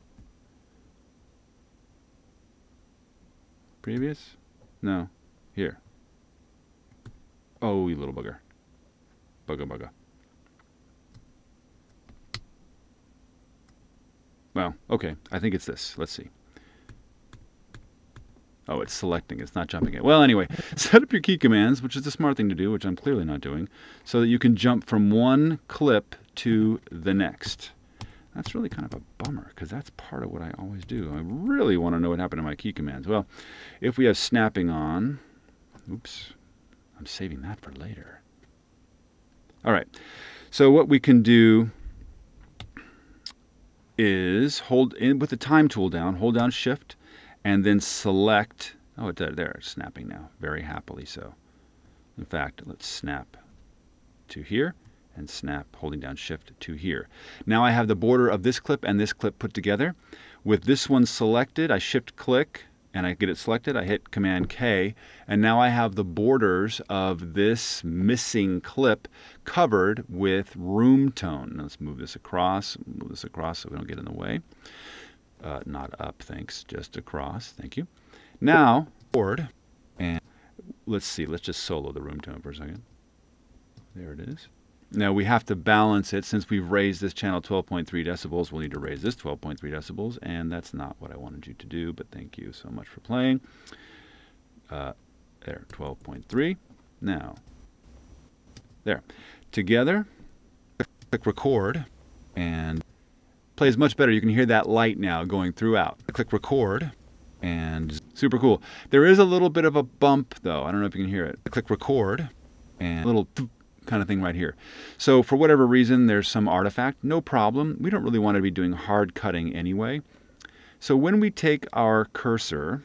Previous? No. Here. Oh, you little bugger. Bugger. Well, okay. I think it's this. Let's see. Oh, it's selecting. It's not jumping it. Well, anyway, set up your key commands, which is the smart thing to do, which I'm clearly not doing, so that you can jump from one clip to the next. That's really kind of a bummer, because that's part of what I always do. I really want to know what happened to my key commands. Well, if we have snapping on, oops, I'm saving that for later. All right, so what we can do is hold in with the time tool down, hold down Shift, and then select, oh, there, it's snapping now, very happily so. In fact, let's snap to here, and snap, holding down Shift, to here. Now I have the border of this clip and this clip put together. With this one selected, I Shift-click, and I get it selected, I hit Command-K, and now I have the borders of this missing clip covered with room tone. Now let's move this across so we don't get in the way. Not up, thanks, just across, thank you. Now, board, and let's see, let's just solo the room tone for a second. There it is. Now we have to balance it. Since we've raised this channel 12.3 decibels, we'll need to raise this 12.3 decibels, and that's not what I wanted you to do, but thank you so much for playing. There, 12.3. Now, there. Together, click record, and plays much better. You can hear that light now going throughout. Click record, and super cool. There is a little bit of a bump, though. I don't know if you can hear it. Click record, and a little kind of thing right here. So for whatever reason, there's some artifact. No problem. We don't really want to be doing hard cutting anyway. So when we take our cursor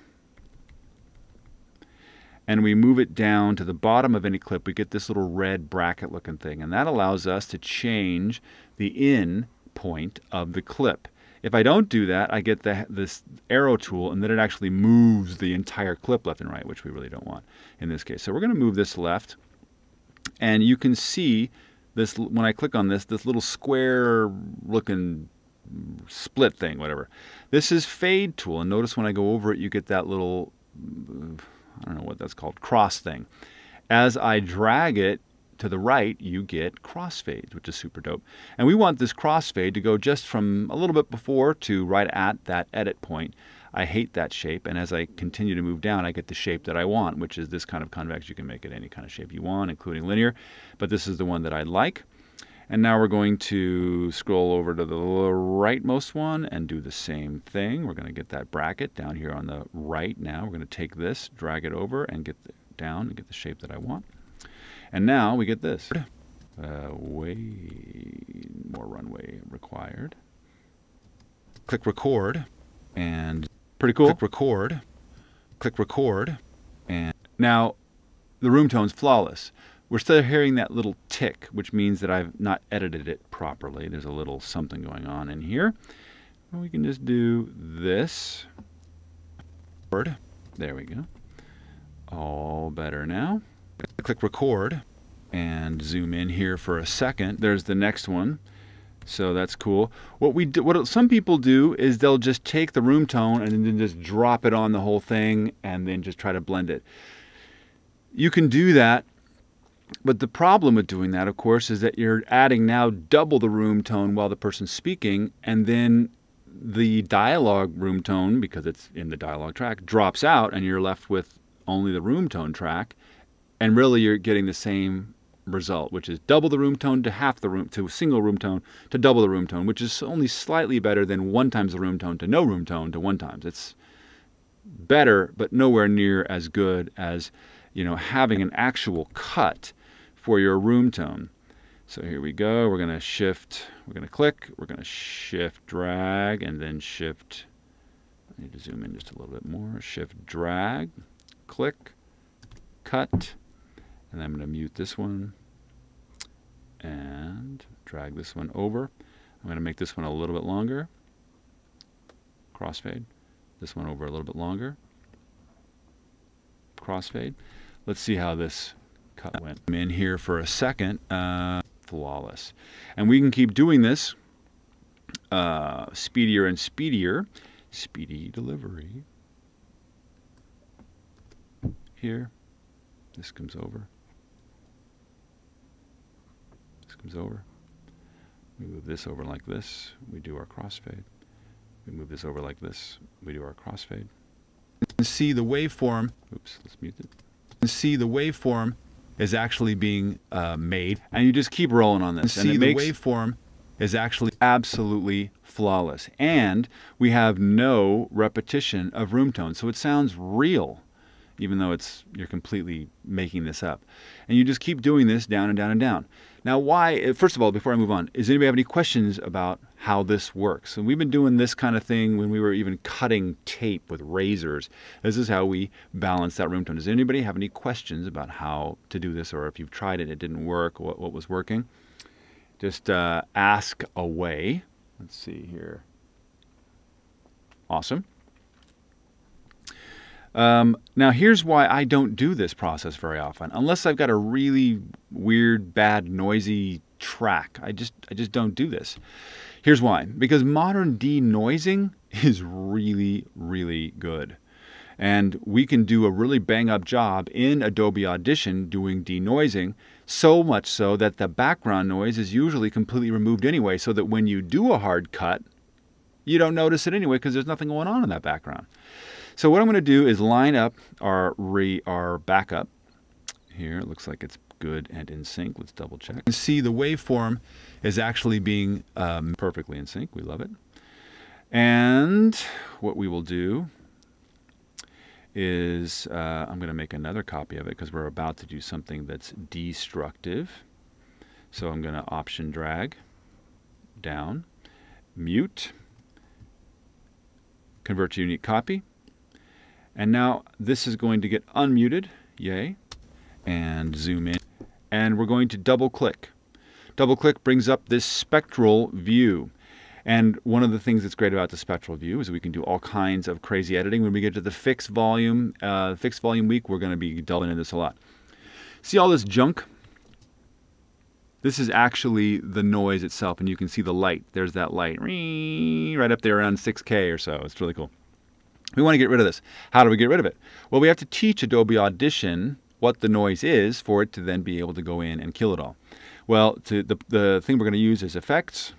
and we move it down to the bottom of any clip, we get this little red bracket looking thing, and that allows us to change the in point of the clip. If I don't do that, I get this arrow tool, and then it actually moves the entire clip left and right, which we really don't want in this case. So we're going to move this left, and you can see this when I click on this little square looking split thing, whatever. This is fade tool, and notice when I go over it, you get that little, I don't know what that's called, cross thing. As I drag it to the right, you get crossfade, which is super dope. And we want this crossfade to go just from a little bit before to right at that edit point. I hate that shape, and as I continue to move down, I get the shape that I want, which is this kind of convex. You can make it any kind of shape you want, including linear, but this is the one that I like. And now we're going to scroll over to the rightmost one and do the same thing. We're going to get that bracket down here on the right now. We're going to take this, drag it over, and get down and get the shape that I want. And now we get this. Way more runway required. Click record, and pretty cool. Click record, click record, and now the room tone's flawless. We're still hearing that little tick, which means that I've not edited it properly. There's a little something going on in here. We can just do this. There we go. All better now. Click record and zoom in here for a second. There's the next one. So that's cool. What some people do is they'll just take the room tone and then just drop it on the whole thing and then just try to blend it. You can do that, but the problem with doing that, of course, is that you're adding now double the room tone while the person's speaking, and then the dialogue room tone, because it's in the dialogue track, drops out and you're left with only the room tone track. And really you're getting the same result, which is double the room tone to half the room, to single room tone to double the room tone, which is only slightly better than 1 times the room tone to no room tone to 1 times. It's better, but nowhere near as good as, you know, having an actual cut for your room tone. So here we go. We're going to shift, we're going to click, we're going to shift drag, and then shift. I need to zoom in just a little bit more. Shift drag, click, cut, and I'm going to mute this one and drag this one over. I'm going to make this one a little bit longer. Crossfade. This one over a little bit longer. Crossfade. Let's see how this cut went. I'm in here for a second. Flawless. And we can keep doing this speedier and speedier. Speedy delivery. Here. This comes over. This comes over. We move this over like this. We do our crossfade. We move this over like this. We do our crossfade. And see the waveform. Oops, let's mute it. And see the waveform is actually being made, and you just keep rolling on this. And see the waveform is actually absolutely flawless, and we have no repetition of room tone, so it sounds real, even though you're completely making this up. And you just keep doing this down and down and down. Now, why? First of all, before I move on, does anybody have any questions about how this works? And we've been doing this kind of thing when we were even cutting tape with razors. This is how we balance that room tone. Does anybody have any questions about how to do this, or if you've tried it, it didn't work, what was working? Just ask away. Let's see here. Awesome. Now here's why I don't do this process very often, unless I've got a really weird, bad, noisy track. I just don't do this. Here's why. Because modern denoising is really, really good. And we can do a really bang-up job in Adobe Audition doing denoising, so much so that the background noise is usually completely removed anyway, so that when you do a hard cut, you don't notice it anyway because there's nothing going on in that background. So what I'm going to do is line up our backup. Here, it looks like it's good and in sync. Let's double check. You can see the waveform is actually being perfectly in sync. We love it. And what we will do is I'm going to make another copy of it because we're about to do something that's destructive. So I'm going to option drag down, mute, convert to unique copy. And now this is going to get unmuted, yay, and zoom in. And we're going to double click. Double click brings up this spectral view. And one of the things that's great about the spectral view is we can do all kinds of crazy editing. When we get to the fixed volume week, we're going to be delving into this a lot. See all this junk? This is actually the noise itself, and you can see the light. There's that light right up there around 6K or so. It's really cool. We want to get rid of this. How do we get rid of it? Well, we have to teach Adobe Audition what the noise is for it to then be able to go in and kill it all. Well, the thing we're going to use is Effects,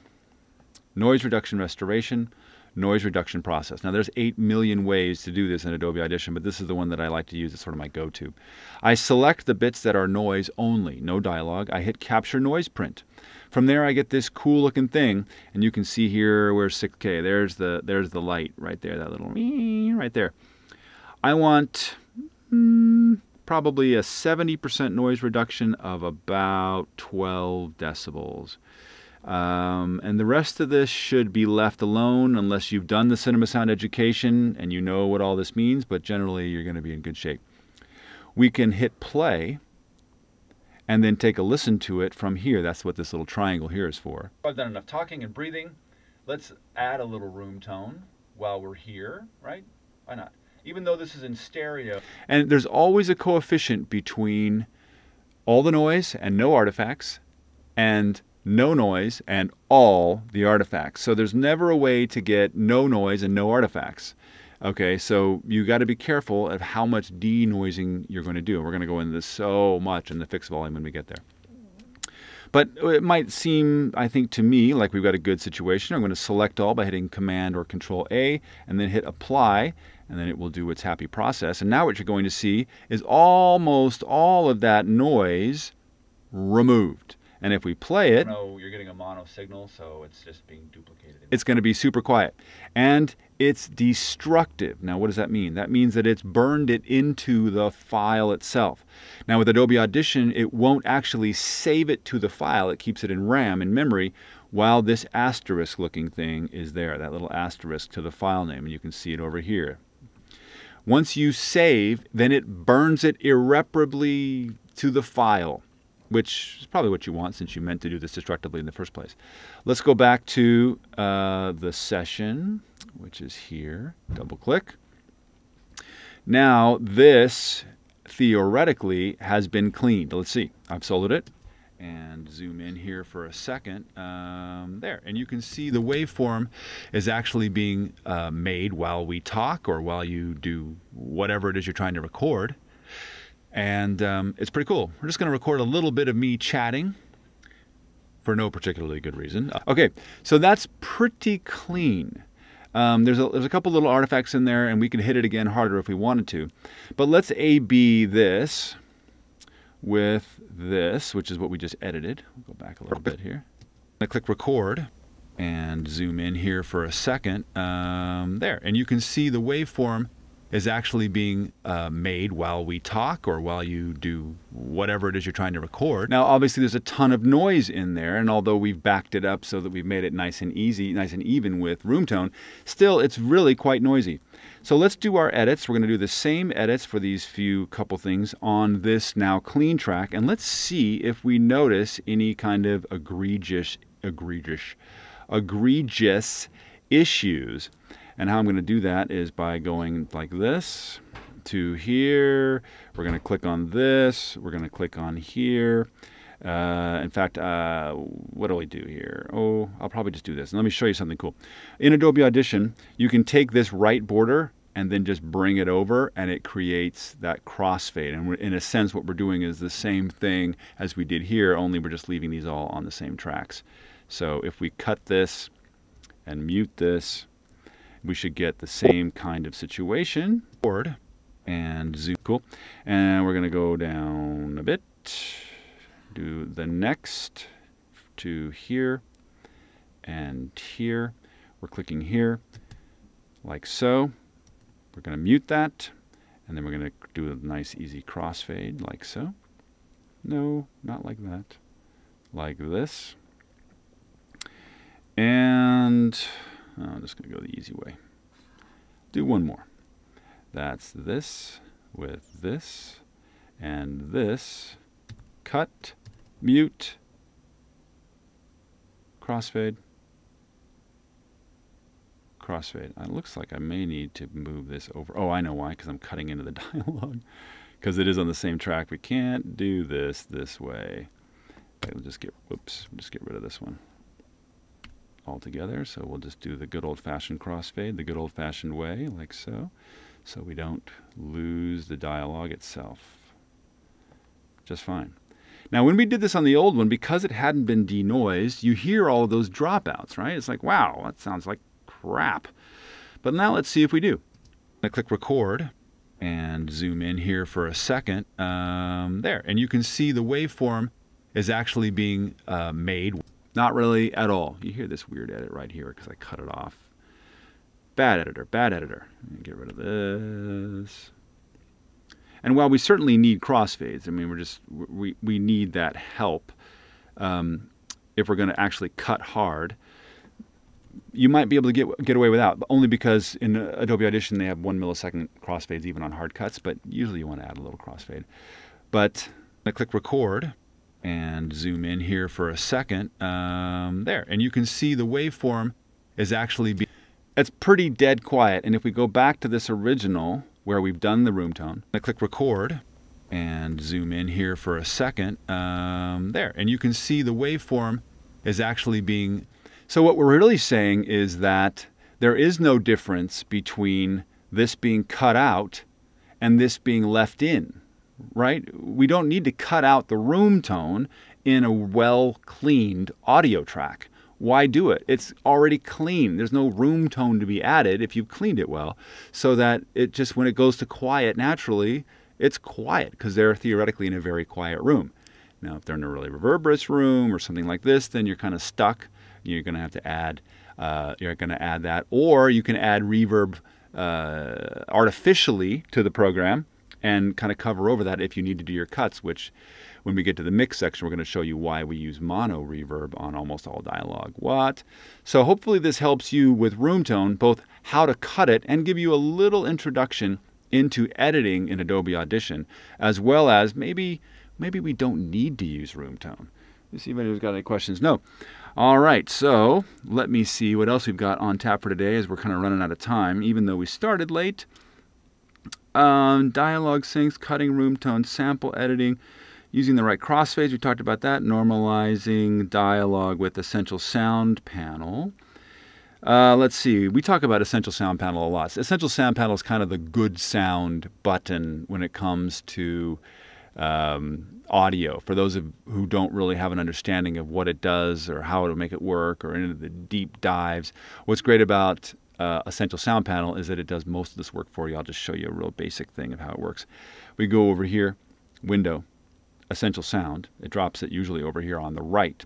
Noise Reduction Restoration, Noise Reduction Process. Now, there's 8 million ways to do this in Adobe Audition, but this is the one that I like to use. It's sort of my go-to. I select the bits that are noise only, no dialogue. I hit Capture Noise Print. From there, I get this cool looking thing, and you can see here where's 6K. There's the light right there, that little right there. I want probably a 70% noise reduction of about 12 decibels. And the rest of this should be left alone unless you've done the Cinema Sound education and you know what all this means, but generally you're going to be in good shape. We can hit play and then take a listen to it from here. That's what this little triangle here is for. I've done enough talking and breathing. Let's add a little room tone while we're here, right? Why not? Even though this is in stereo. And there's always a coefficient between all the noise and no artifacts and no noise and all the artifacts. So there's never a way to get no noise and no artifacts. Okay, so you got to be careful of how much denoising you're going to do. We're going to go into this so much in the fixed volume when we get there. But it might seem, I think, to me like we've got a good situation. I'm going to select all by hitting Command or Control A and then hit Apply, and then it will do its happy process. And now what you're going to see is almost all of that noise removed. And if we play it, no, you're getting a mono signal, so it's just being duplicated. It's going to be super quiet. And it's destructive. Now, what does that mean? That means that it's burned it into the file itself. Now, with Adobe Audition, it won't actually save it to the file. It keeps it in RAM, in memory, while this asterisk looking thing is there, that little asterisk to the file name, and you can see it over here. Once you save, then it burns it irreparably to the file, which is probably what you want since you meant to do this destructively in the first place. Let's go back to the session, which is here. Double click. Now this theoretically has been cleaned. Let's see. I've soloed it and zoom in here for a second. There, and you can see the waveform is actually being made while we talk or while you do whatever it is you're trying to record. And it's pretty cool. We're just going to record a little bit of me chatting for no particularly good reason. Okay, so that's pretty clean. There's a couple little artifacts in there, and we can hit it again harder if we wanted to. But let's A/B this with this, which is what we just edited. We'll go back a little bit here. I click record and zoom in here for a second. There, and you can see the waveform is actually being made while we talk or while you do whatever it is you're trying to record. Now, obviously, there's a ton of noise in there, and although we've backed it up so that we've made it nice and easy, nice and even with room tone, still, it's really quite noisy. So let's do our edits. We're going to do the same edits for these couple things on this now clean track, and let's see if we notice any kind of egregious issues. And how I'm going to do that is by going like this to here. We're going to click on this. We're going to click on here. In fact, what do I do here? Oh, I'll probably just do this. And let me show you something cool. In Adobe Audition, you can take this right border and then just bring it over, and it creates that crossfade. And in a sense, what we're doing is the same thing as we did here, only we're just leaving these all on the same tracks. So if we cut this and mute this, we should get the same kind of situation. And zoom. Cool. And we're going to go down a bit. Do the next to here and here. We're clicking here like so. We're going to mute that. And then we're going to do a nice easy crossfade like so. No, not like that. Like this. And I'm just going to go the easy way. Do one more. That's this with this and this. Cut, mute, crossfade, crossfade. It looks like I may need to move this over. Oh, I know why, because I'm cutting into the dialogue. Because it is on the same track. We can't do this way. Okay, we'll just get rid of this one altogether. So we'll just do the good old-fashioned crossfade, the good old-fashioned way, like so we don't lose the dialogue itself. Just fine. Now, when we did this on the old one, because it hadn't been denoised, you hear all of those dropouts, right? It's like, wow, that sounds like crap. But now let's see if we do. I click record and zoom in here for a second. There, and you can see the waveform is actually being made. Not really at all. You hear this weird edit right here because I cut it off. Bad editor, bad editor. Get rid of this. And while we certainly need crossfades, I mean, we need that help if we're going to actually cut hard. You might be able to get away without, but only because in Adobe Audition they have 1 millisecond crossfades even on hard cuts, but usually you want to add a little crossfade. But I click record and zoom in here for a second. There, and you can see the waveform is actually it's pretty dead quiet. And if we go back to this original where we've done the room tone, I click record and zoom in here for a second. There, and you can see the waveform is actually being. So what we're really saying is that there is no difference between this being cut out and this being left in. Right? We don't need to cut out the room tone in a well-cleaned audio track. Why do it? It's already clean. There's no room tone to be added if you've cleaned it well, so that it just, when it goes to quiet naturally, it's quiet because they're theoretically in a very quiet room. Now, if they're in a really reverberous room or something like this, then you're kind of stuck. You're going to have to add, that, or you can add reverb artificially to the program and kind of cover over that if you need to do your cuts, which when we get to the mix section, we're going to show you why we use mono reverb on almost all dialogue. So hopefully this helps you with room tone, both how to cut it and give you a little introduction into editing in Adobe Audition, as well as maybe we don't need to use room tone. Let's see if anybody's got any questions. No. All right, so let me see what else we've got on tap for today as we're kind of running out of time, even though we started late. Dialogue syncs, cutting room tone, sample editing, using the right crossfades. We talked about that. Normalizing dialogue with Essential Sound Panel. Let's see. We talk about Essential Sound Panel a lot. Essential Sound Panel is kind of the good sound button when it comes to audio. For those who don't really have an understanding of what it does or how it'll make it work or into the deep dives, what's great about Essential Sound Panel is that it does most of this work for you. I'll just show you a real basic thing of how it works. We go over here, Window, Essential Sound. It drops it usually over here on the right.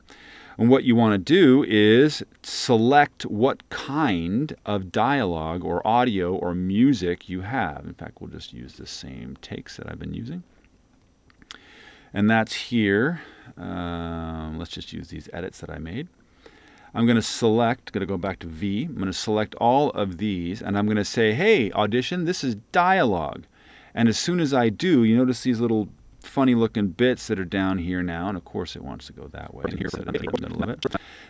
And what you want to do is select what kind of dialogue or audio or music you have. In fact, we'll just use the same takes that I've been using. And that's here. Let's just use these edits that I made. I'm going to go back to V. I'm going to select all of these, and I'm going to say, hey, Audition, this is dialogue. And as soon as I do, you notice these little funny looking bits that are down here now, and of course it wants to go that way instead of in the middle of it.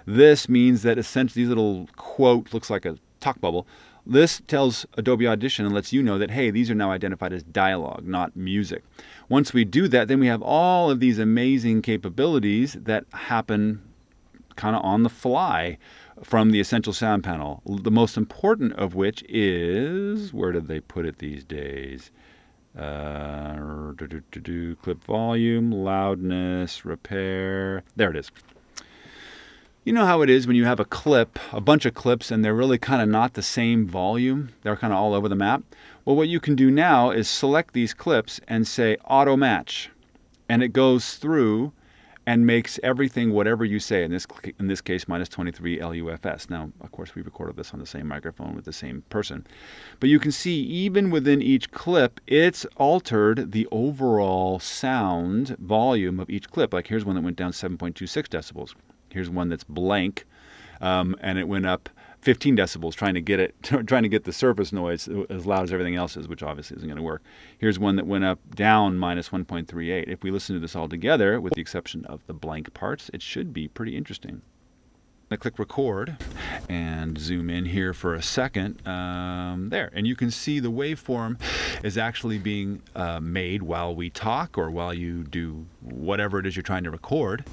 This means that essentially these little quote looks like a talk bubble. This tells Adobe Audition and lets you know that, hey, these are now identified as dialogue, not music. Once we do that, then we have all of these amazing capabilities that happen kind of on the fly from the Essential Sound Panel. The most important of which is, where did they put it these days? Clip volume, loudness, repair. There it is. You know how it is when you have a clip, a bunch of clips, and they're really kind of not the same volume. They're kind of all over the map. Well, what you can do now is select these clips and say auto match. And it goes through and makes everything whatever you say, in this case, minus 23 LUFS. Now, of course, we recorded this on the same microphone with the same person. But you can see even within each clip, it's altered the overall sound volume of each clip. Like here's one that went down 7.26 decibels. Here's one that's blank, and it went up 15 decibels, trying to get the surface noise as loud as everything else is, which obviously isn't going to work. Here's one that went up down minus 1.38. If we listen to this all together, with the exception of the blank parts, it should be pretty interesting. I click record and zoom in here for a second. There, and you can see the waveform is actually being made while we talk or while you do whatever it is you're trying to record.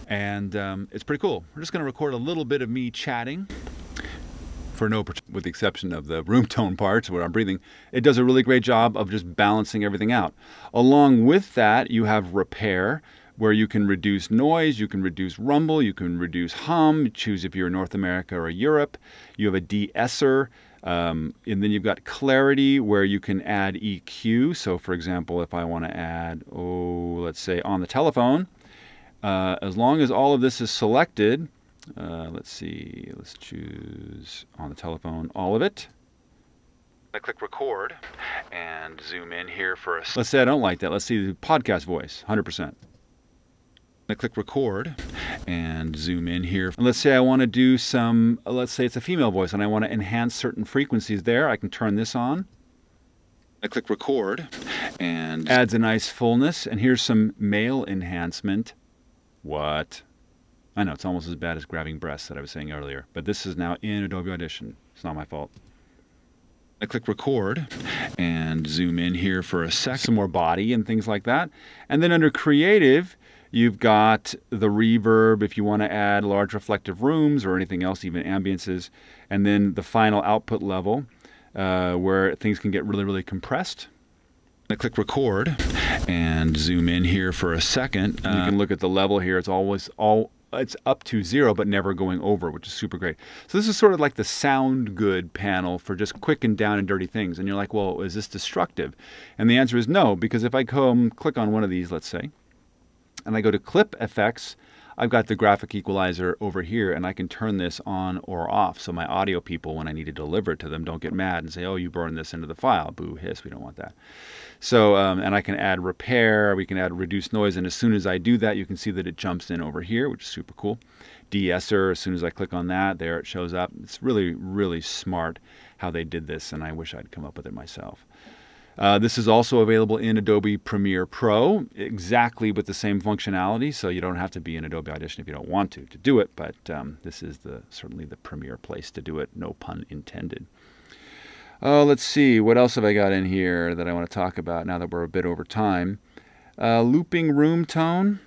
And it's pretty cool. We're just going to record a little bit of me chatting with the exception of the room tone parts where I'm breathing. It does a really great job of just balancing everything out. Along with that, you have repair, where you can reduce noise, you can reduce rumble, you can reduce hum, choose if you're in North America or Europe. You have a de-esser, and then you've got clarity, where you can add EQ. So for example, if I want to add, let's say on the telephone, as long as all of this is selected, let's see, let's choose on the telephone, all of it. I click record and zoom in here for a... Let's say I don't like that. Let's see the podcast voice, 100%. I click record and zoom in here. And let's say I want to do some, let's say it's a female voice and I want to enhance certain frequencies there. I can turn this on. I click record and adds a nice fullness. And here's some male enhancement. What? I know, it's almost as bad as grabbing breasts that I was saying earlier, but this is now in Adobe Audition. It's not my fault. I click record and zoom in here for a second. Some more body and things like that. And then under creative, you've got the reverb if you want to add large reflective rooms or anything else, even ambiances. And then the final output level where things can get really, really compressed. I click record and zoom in here for a second. You can look at the level here. It's it's up to 0, but never going over, which is super great. So this is sort of like the sound good panel for just quick and down and dirty things. And you're like, well, is this destructive? And the answer is no, because if I come click on one of these, let's say, and I go to Clip Effects, I've got the graphic equalizer over here, and I can turn this on or off. So my audio people, when I need to deliver it to them, don't get mad and say, oh, you burned this into the file. Boo, hiss, we don't want that. So, and I can add repair, we can add reduce noise, and as soon as I do that, you can see that it jumps in over here, which is super cool. De-esser, as soon as I click on that, there it shows up. It's really, really smart how they did this, and I wish I'd come up with it myself. This is also available in Adobe Premiere Pro, exactly with the same functionality, so you don't have to be in Adobe Audition if you don't want to do it, but this is certainly the premier place to do it, no pun intended. Oh, let's see, what else have I got in here that I want to talk about now that we're a bit over time? Looping room tone.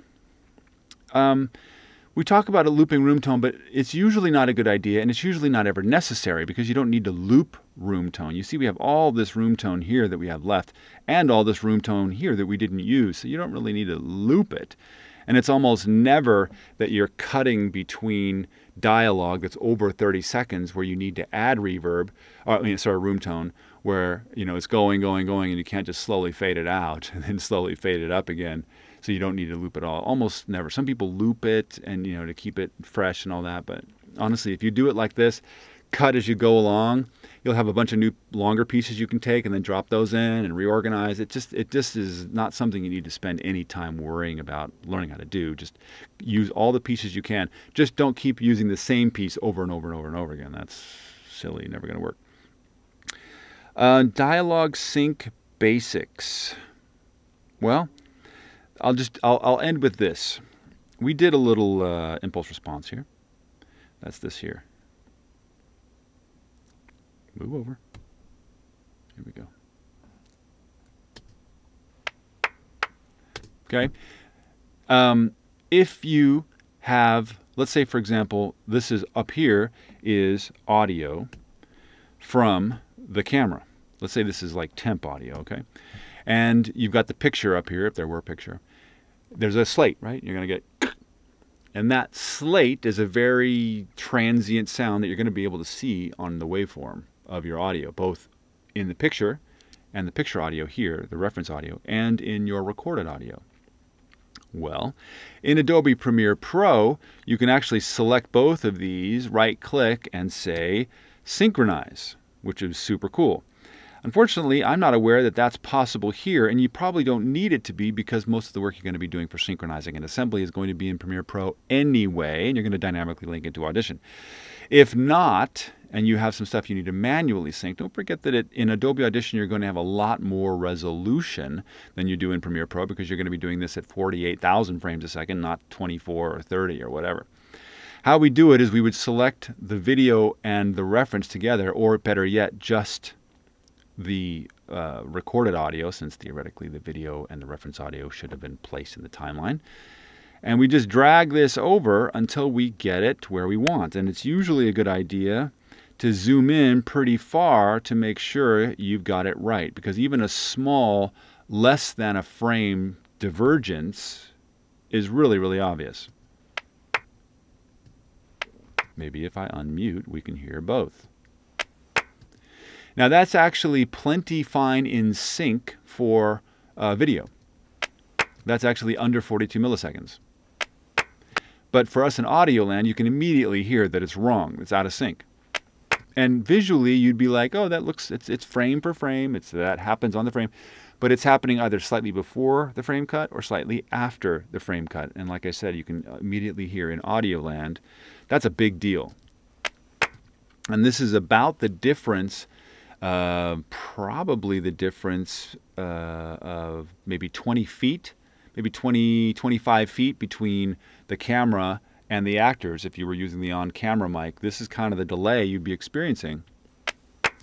We talk about a looping room tone, but it's usually not a good idea, and it's usually not ever necessary because you don't need to loop room tone. You see we have all this room tone here that we have left and all this room tone here that we didn't use, so you don't really need to loop it. And it's almost never that you're cutting between dialogue that's over 30 seconds where you need to add reverb, room tone, where it's going, and you can't just slowly fade it out and then slowly fade it up again. So you don't need to loop it all. Almost never. Some people loop it and to keep it fresh and all that, but honestly, if you do it like this, cut as you go along, you'll have a bunch of new longer pieces you can take and then drop those in and reorganize. It just is not something you need to spend any time worrying about learning how to do. Just use all the pieces you can. Just don't keep using the same piece over and over and over and over again. That's silly, never going to work. Dialogue sync basics. Well, I'll end with this. We did a little impulse response here. That's this here. Move over. Here we go. Okay. If you have, let's say for example, this is up here is audio from the camera. Let's say this is like temp audio, okay? And you've got the picture up here, if there were a picture. There's a slate, right? You're going to get, and that slate is a very transient sound that you're going to be able to see on the waveform of your audio, both in the picture and the picture audio here, the reference audio, and in your recorded audio. Well, in Adobe Premiere Pro, you can actually select both of these, right-click, and say synchronize, which is super cool. Unfortunately, I'm not aware that that's possible here, and you probably don't need it to be because most of the work you're going to be doing for synchronizing and assembly is going to be in Premiere Pro anyway, and you're going to dynamically link it to Audition. If not, and you have some stuff you need to manually sync, don't forget that in Adobe Audition you're going to have a lot more resolution than you do in Premiere Pro because you're going to be doing this at 48,000 frames a second, not 24 or 30 or whatever. How we do it is we would select the video and the reference together, or better yet, just the recorded audio, since theoretically the video and the reference audio should have been placed in the timeline. And we just drag this over until we get it where we want. And it's usually a good idea to zoom in pretty far to make sure you've got it right, because even a small, less than a frame divergence is really, really obvious. Maybe if I unmute, we can hear both. Now that's actually plenty fine in sync for video. That's actually under 42 milliseconds. But for us in audio land, you can immediately hear that it's wrong. It's out of sync. And visually, you'd be like, oh, that looks, it's frame per frame. That happens on the frame. But it's happening either slightly before the frame cut or slightly after the frame cut. And like I said, you can immediately hear in audio land. That's a big deal. And this is about the difference, probably the difference of maybe 20 feet, maybe 20, 25 feet between the camera and the actors. If you were using the on-camera mic, this is kind of the delay you'd be experiencing.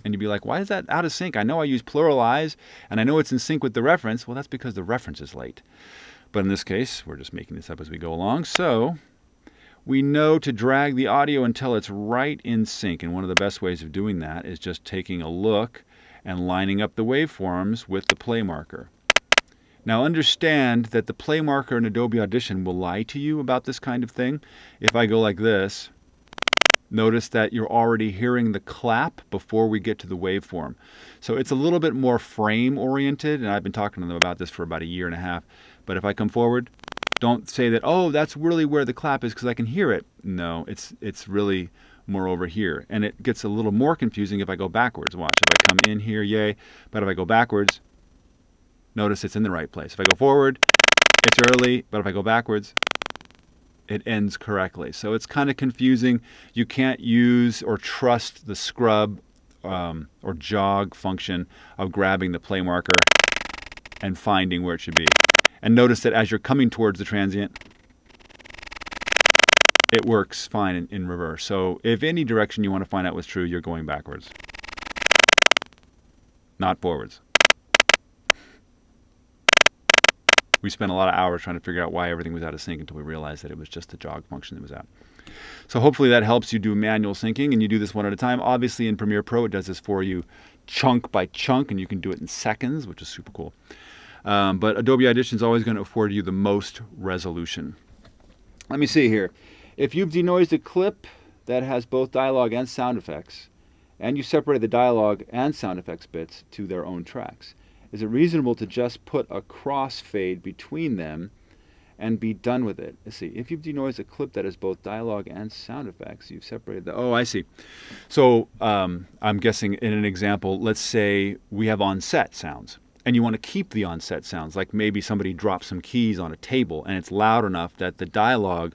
And you'd be like, why is that out of sync? I know I use pluralize, and I know it's in sync with the reference. Well, that's because the reference is late. But in this case, we're just making this up as we go along. So we know to drag the audio until it's right in sync. And one of the best ways of doing that is just taking a look and lining up the waveforms with the play marker. Now understand that the play marker in Adobe Audition will lie to you about this kind of thing. If I go like this, notice that you're already hearing the clap before we get to the waveform. So it's a little bit more frame oriented, and I've been talking to them about this for about a year and a half. But if I come forward, Don't say that, oh, that's really where the clap is because I can hear it. No, it's really more over here. And it gets a little more confusing if I go backwards. Watch, if I come in here, yay. But if I go backwards, notice it's in the right place. If I go forward, it's early. But if I go backwards, it ends correctly. So it's kind of confusing. You can't use or trust the scrub or jog function of grabbing the play marker and finding where it should be. And notice that as you're coming towards the transient, it works fine in reverse. So if any direction you want to find out what's true, you're going backwards, not forwards. We spent a lot of hours trying to figure out why everything was out of sync until we realized that it was just the jog function that was out. So hopefully that helps you do manual syncing, and you do this one at a time. Obviously in Premiere Pro, it does this for you chunk by chunk, and you can do it in seconds, which is super cool. But Adobe Audition is always going to afford you the most resolution. Let me see here. If you've denoised a clip that has both dialogue and sound effects, and you separate the dialogue and sound effects bits to their own tracks, is it reasonable to just put a crossfade between them and be done with it? Let's see. If you've denoised a clip that has both dialogue and sound effects, you've separated the... Oh, I see. So I'm guessing in an example, let's say we have on-set sounds, and you want to keep the on-set sounds, like maybe somebody dropped some keys on a table and it's loud enough that the dialogue,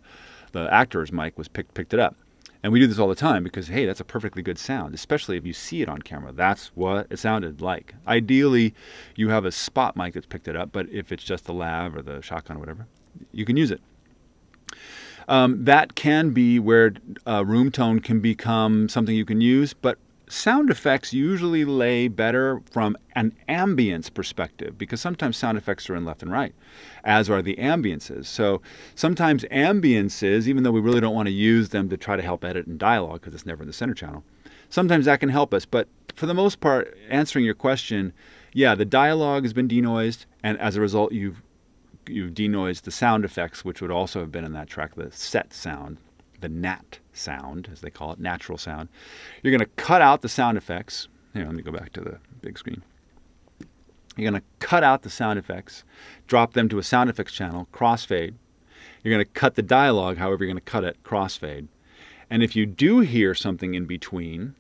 the actor's mic was picked it up. And we do this all the time because, hey, that's a perfectly good sound, especially if you see it on camera. That's what it sounded like. Ideally, you have a spot mic that's picked it up, but if it's just the lav or the shotgun or whatever, you can use it. That can be where room tone can become something you can use, but sound effects usually lay better from an ambience perspective, because sometimes sound effects are in left and right, as are the ambiences. So sometimes ambiences, even though we really don't want to use them to try to help edit in dialogue because it's never in the center channel, sometimes that can help us. But for the most part, answering your question, yeah, the dialogue has been denoised, and as a result, you've denoised the sound effects, which would also have been in that track, the set sound, the nat sound, as they call it, natural sound. You're going to cut out the sound effects. Here, let me go back to the big screen. You're going to cut out the sound effects, drop them to a sound effects channel, crossfade. You're going to cut the dialogue, however you're going to cut it, crossfade. And if you do hear something in between,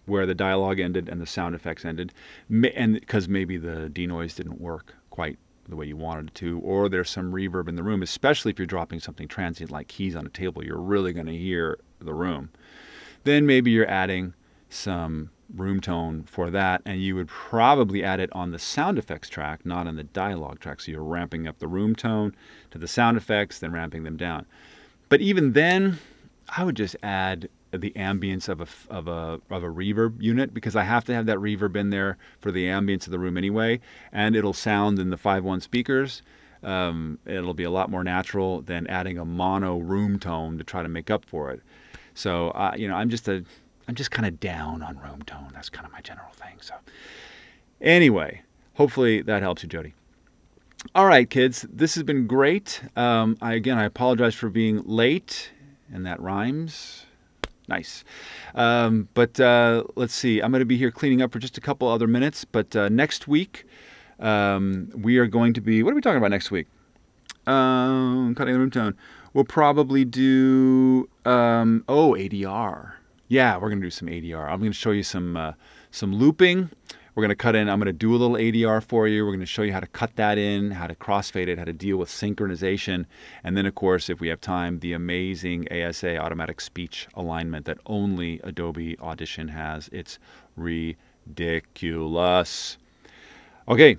where the dialogue ended and the sound effects ended, and because maybe the denoise didn't work quite the way you wanted it to, or there's some reverb in the room, especially if you're dropping something transient like keys on a table, you're really going to hear the room. Then maybe you're adding some room tone for that, and you would probably add it on the sound effects track, not on the dialogue track. So you're ramping up the room tone to the sound effects, then ramping them down. But even then, I would just add the ambience of a reverb unit, because I have to have that reverb in there for the ambience of the room anyway, and it'll sound in the 5.1 speakers. It'll be a lot more natural than adding a mono room tone to try to make up for it. So you know, I'm just kind of down on room tone. That's kind of my general thing. So anyway, hopefully that helps you, Jody. All right, kids, this has been great. Again, I apologize for being late, and that rhymes. Nice. But let's see. I'm going to be here cleaning up for just a couple other minutes. But next week, we are going to be... What are we talking about next week? Cutting the room tone. We'll probably do... ADR. Yeah, we're going to do some ADR. I'm going to show you some looping. We're going to cut in... I'm going to do a little ADR for you. We're going to show you how to cut that in, how to crossfade it, how to deal with synchronization. And then, of course, if we have time, the amazing ASA, automatic speech alignment, that only Adobe Audition has. It's ridiculous. Okay.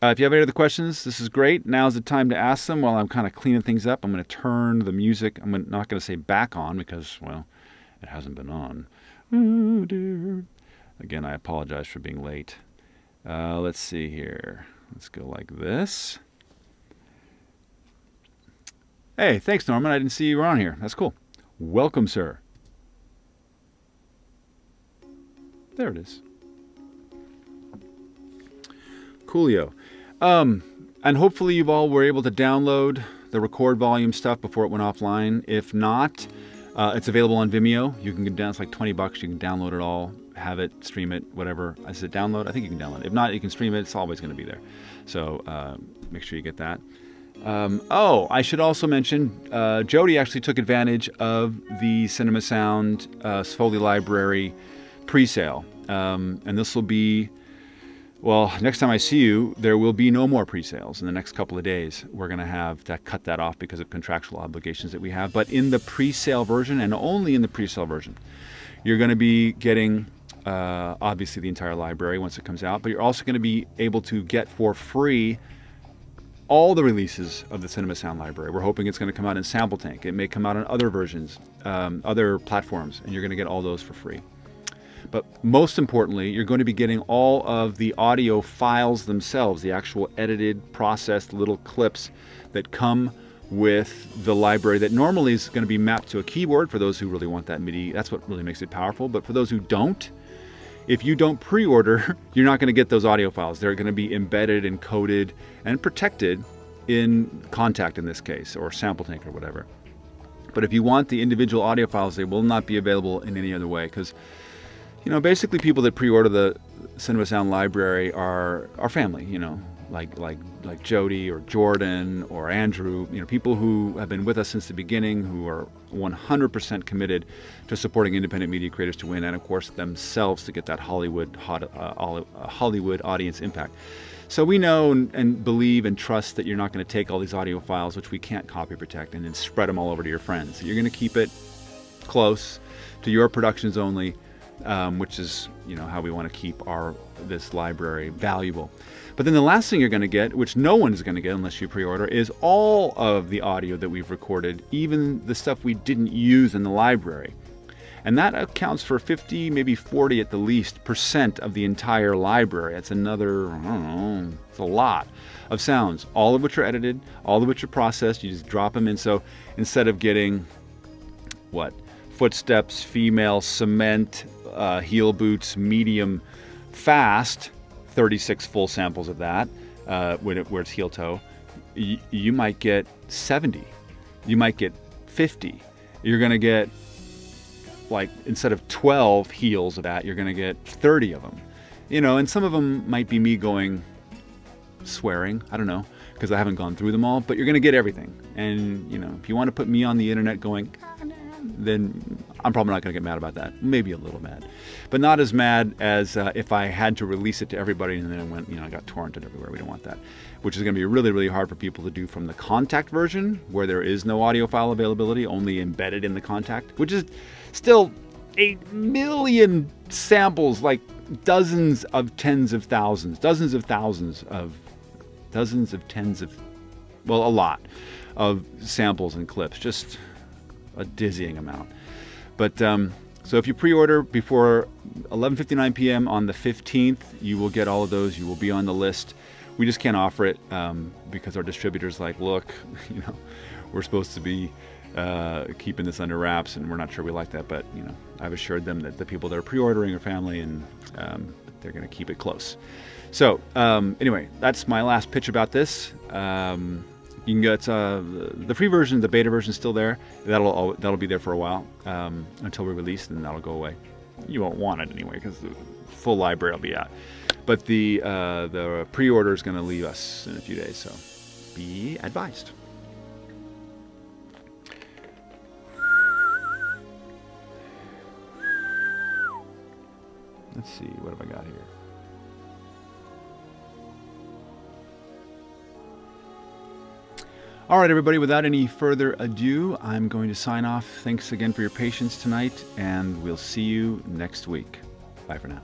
If you have any other questions, this is great. Now's the time to ask them while I'm kind of cleaning things up. I'm going to turn the music, I'm not going to say back on because, well, it hasn't been on. Oh, dear. Again, I apologize for being late. Let's see here. Let's go like this. Hey, thanks, Norman. I didn't see you were on here. That's cool. Welcome, sir. There it is. Coolio. And hopefully you all were able to download the record volume stuff before it went offline. If not, it's available on Vimeo. You can get down, it's like 20 bucks. You can download it all, have it, stream it, whatever. Is it download? I think you can download it. If not, you can stream it. It's always going to be there. So make sure you get that. Oh, I should also mention, Jody actually took advantage of the Cinema Sound Foley Library pre-sale. And this will be, well, next time I see you, there will be no more pre-sales in the next couple of days. We're going to have to cut that off because of contractual obligations that we have. But in the pre-sale version, and only in the pre-sale version, you're going to be getting, obviously, the entire library once it comes out. But you're also going to be able to get for free all the releases of the Cinema Sound Library. We're hoping it's going to come out in Sample Tank. It may come out on other versions, other platforms, and you're going to get all those for free. But most importantly, you're going to be getting all of the audio files themselves, the actual edited, processed little clips that come with the library that normally is going to be mapped to a keyboard for those who really want that MIDI. That's what really makes it powerful. But for those who don't, if you don't pre-order, you're not going to get those audio files. They're going to be embedded and coded and protected in Contact in this case, or Sample Tank or whatever. But if you want the individual audio files, they will not be available in any other way, because, you know, basically people that pre-order the Cinema Sound Library are family, you know, like Jody or Jordan or Andrew, you know, people who have been with us since the beginning, who are 100% committed to supporting independent media creators to win, and of course themselves to get that Hollywood audience impact. So we know and believe and trust that you're not going to take all these audio files, which we can't copy protect, and then spread them all over to your friends. You're going to keep it close to your productions only, which is, you know, how we want to keep this library valuable. But then the last thing you're going to get, which no one is going to get unless you pre-order, is all of the audio that we've recorded, even the stuff we didn't use in the library. And that accounts for 50, maybe 40 at the least % of the entire library. That's another, I don't know, it's a lot of sounds, all of which are edited, all of which are processed. You just drop them in. So instead of getting, what, footsteps, female, cement, heel boots, medium, fast, 36 full samples of that, where it's heel toe, you might get 70. You might get 50. You're going to get, like, instead of 12 heels of that, you're going to get 30 of them. You know, and some of them might be me going, swearing, I don't know, because I haven't gone through them all, but you're going to get everything. And, you know, if you want to put me on the internet going, then I'm probably not going to get mad about that. Maybe a little mad, but not as mad as if I had to release it to everybody and then it went, you know, I got torrented everywhere. We don't want that, which is going to be really, really hard for people to do from the Contact version, where there is no audio file availability, only embedded in the Contact, which is still 8 million samples, like dozens of tens of thousands, dozens of thousands of, dozens of tens of, well, a lot of samples and clips, just a dizzying amount. But so if you pre-order before 11:59 p.m. on the 15th, you will get all of those. You will be on the list. We just can't offer it because our distributor's like, look, you know, we're supposed to be keeping this under wraps, and we're not sure we like that. But, you know, I've assured them that the people that are pre-ordering are family, and they're going to keep it close. So anyway, that's my last pitch about this. You can get the free version, the beta version is still there. That'll be there for a while until we release, and then that'll go away. You won't want it anyway because the full library will be out. But the pre-order is going to leave us in a few days, so be advised. Let's see, what have I got here? All right, everybody, without any further ado, I'm going to sign off. Thanks again for your patience tonight, and we'll see you next week. Bye for now.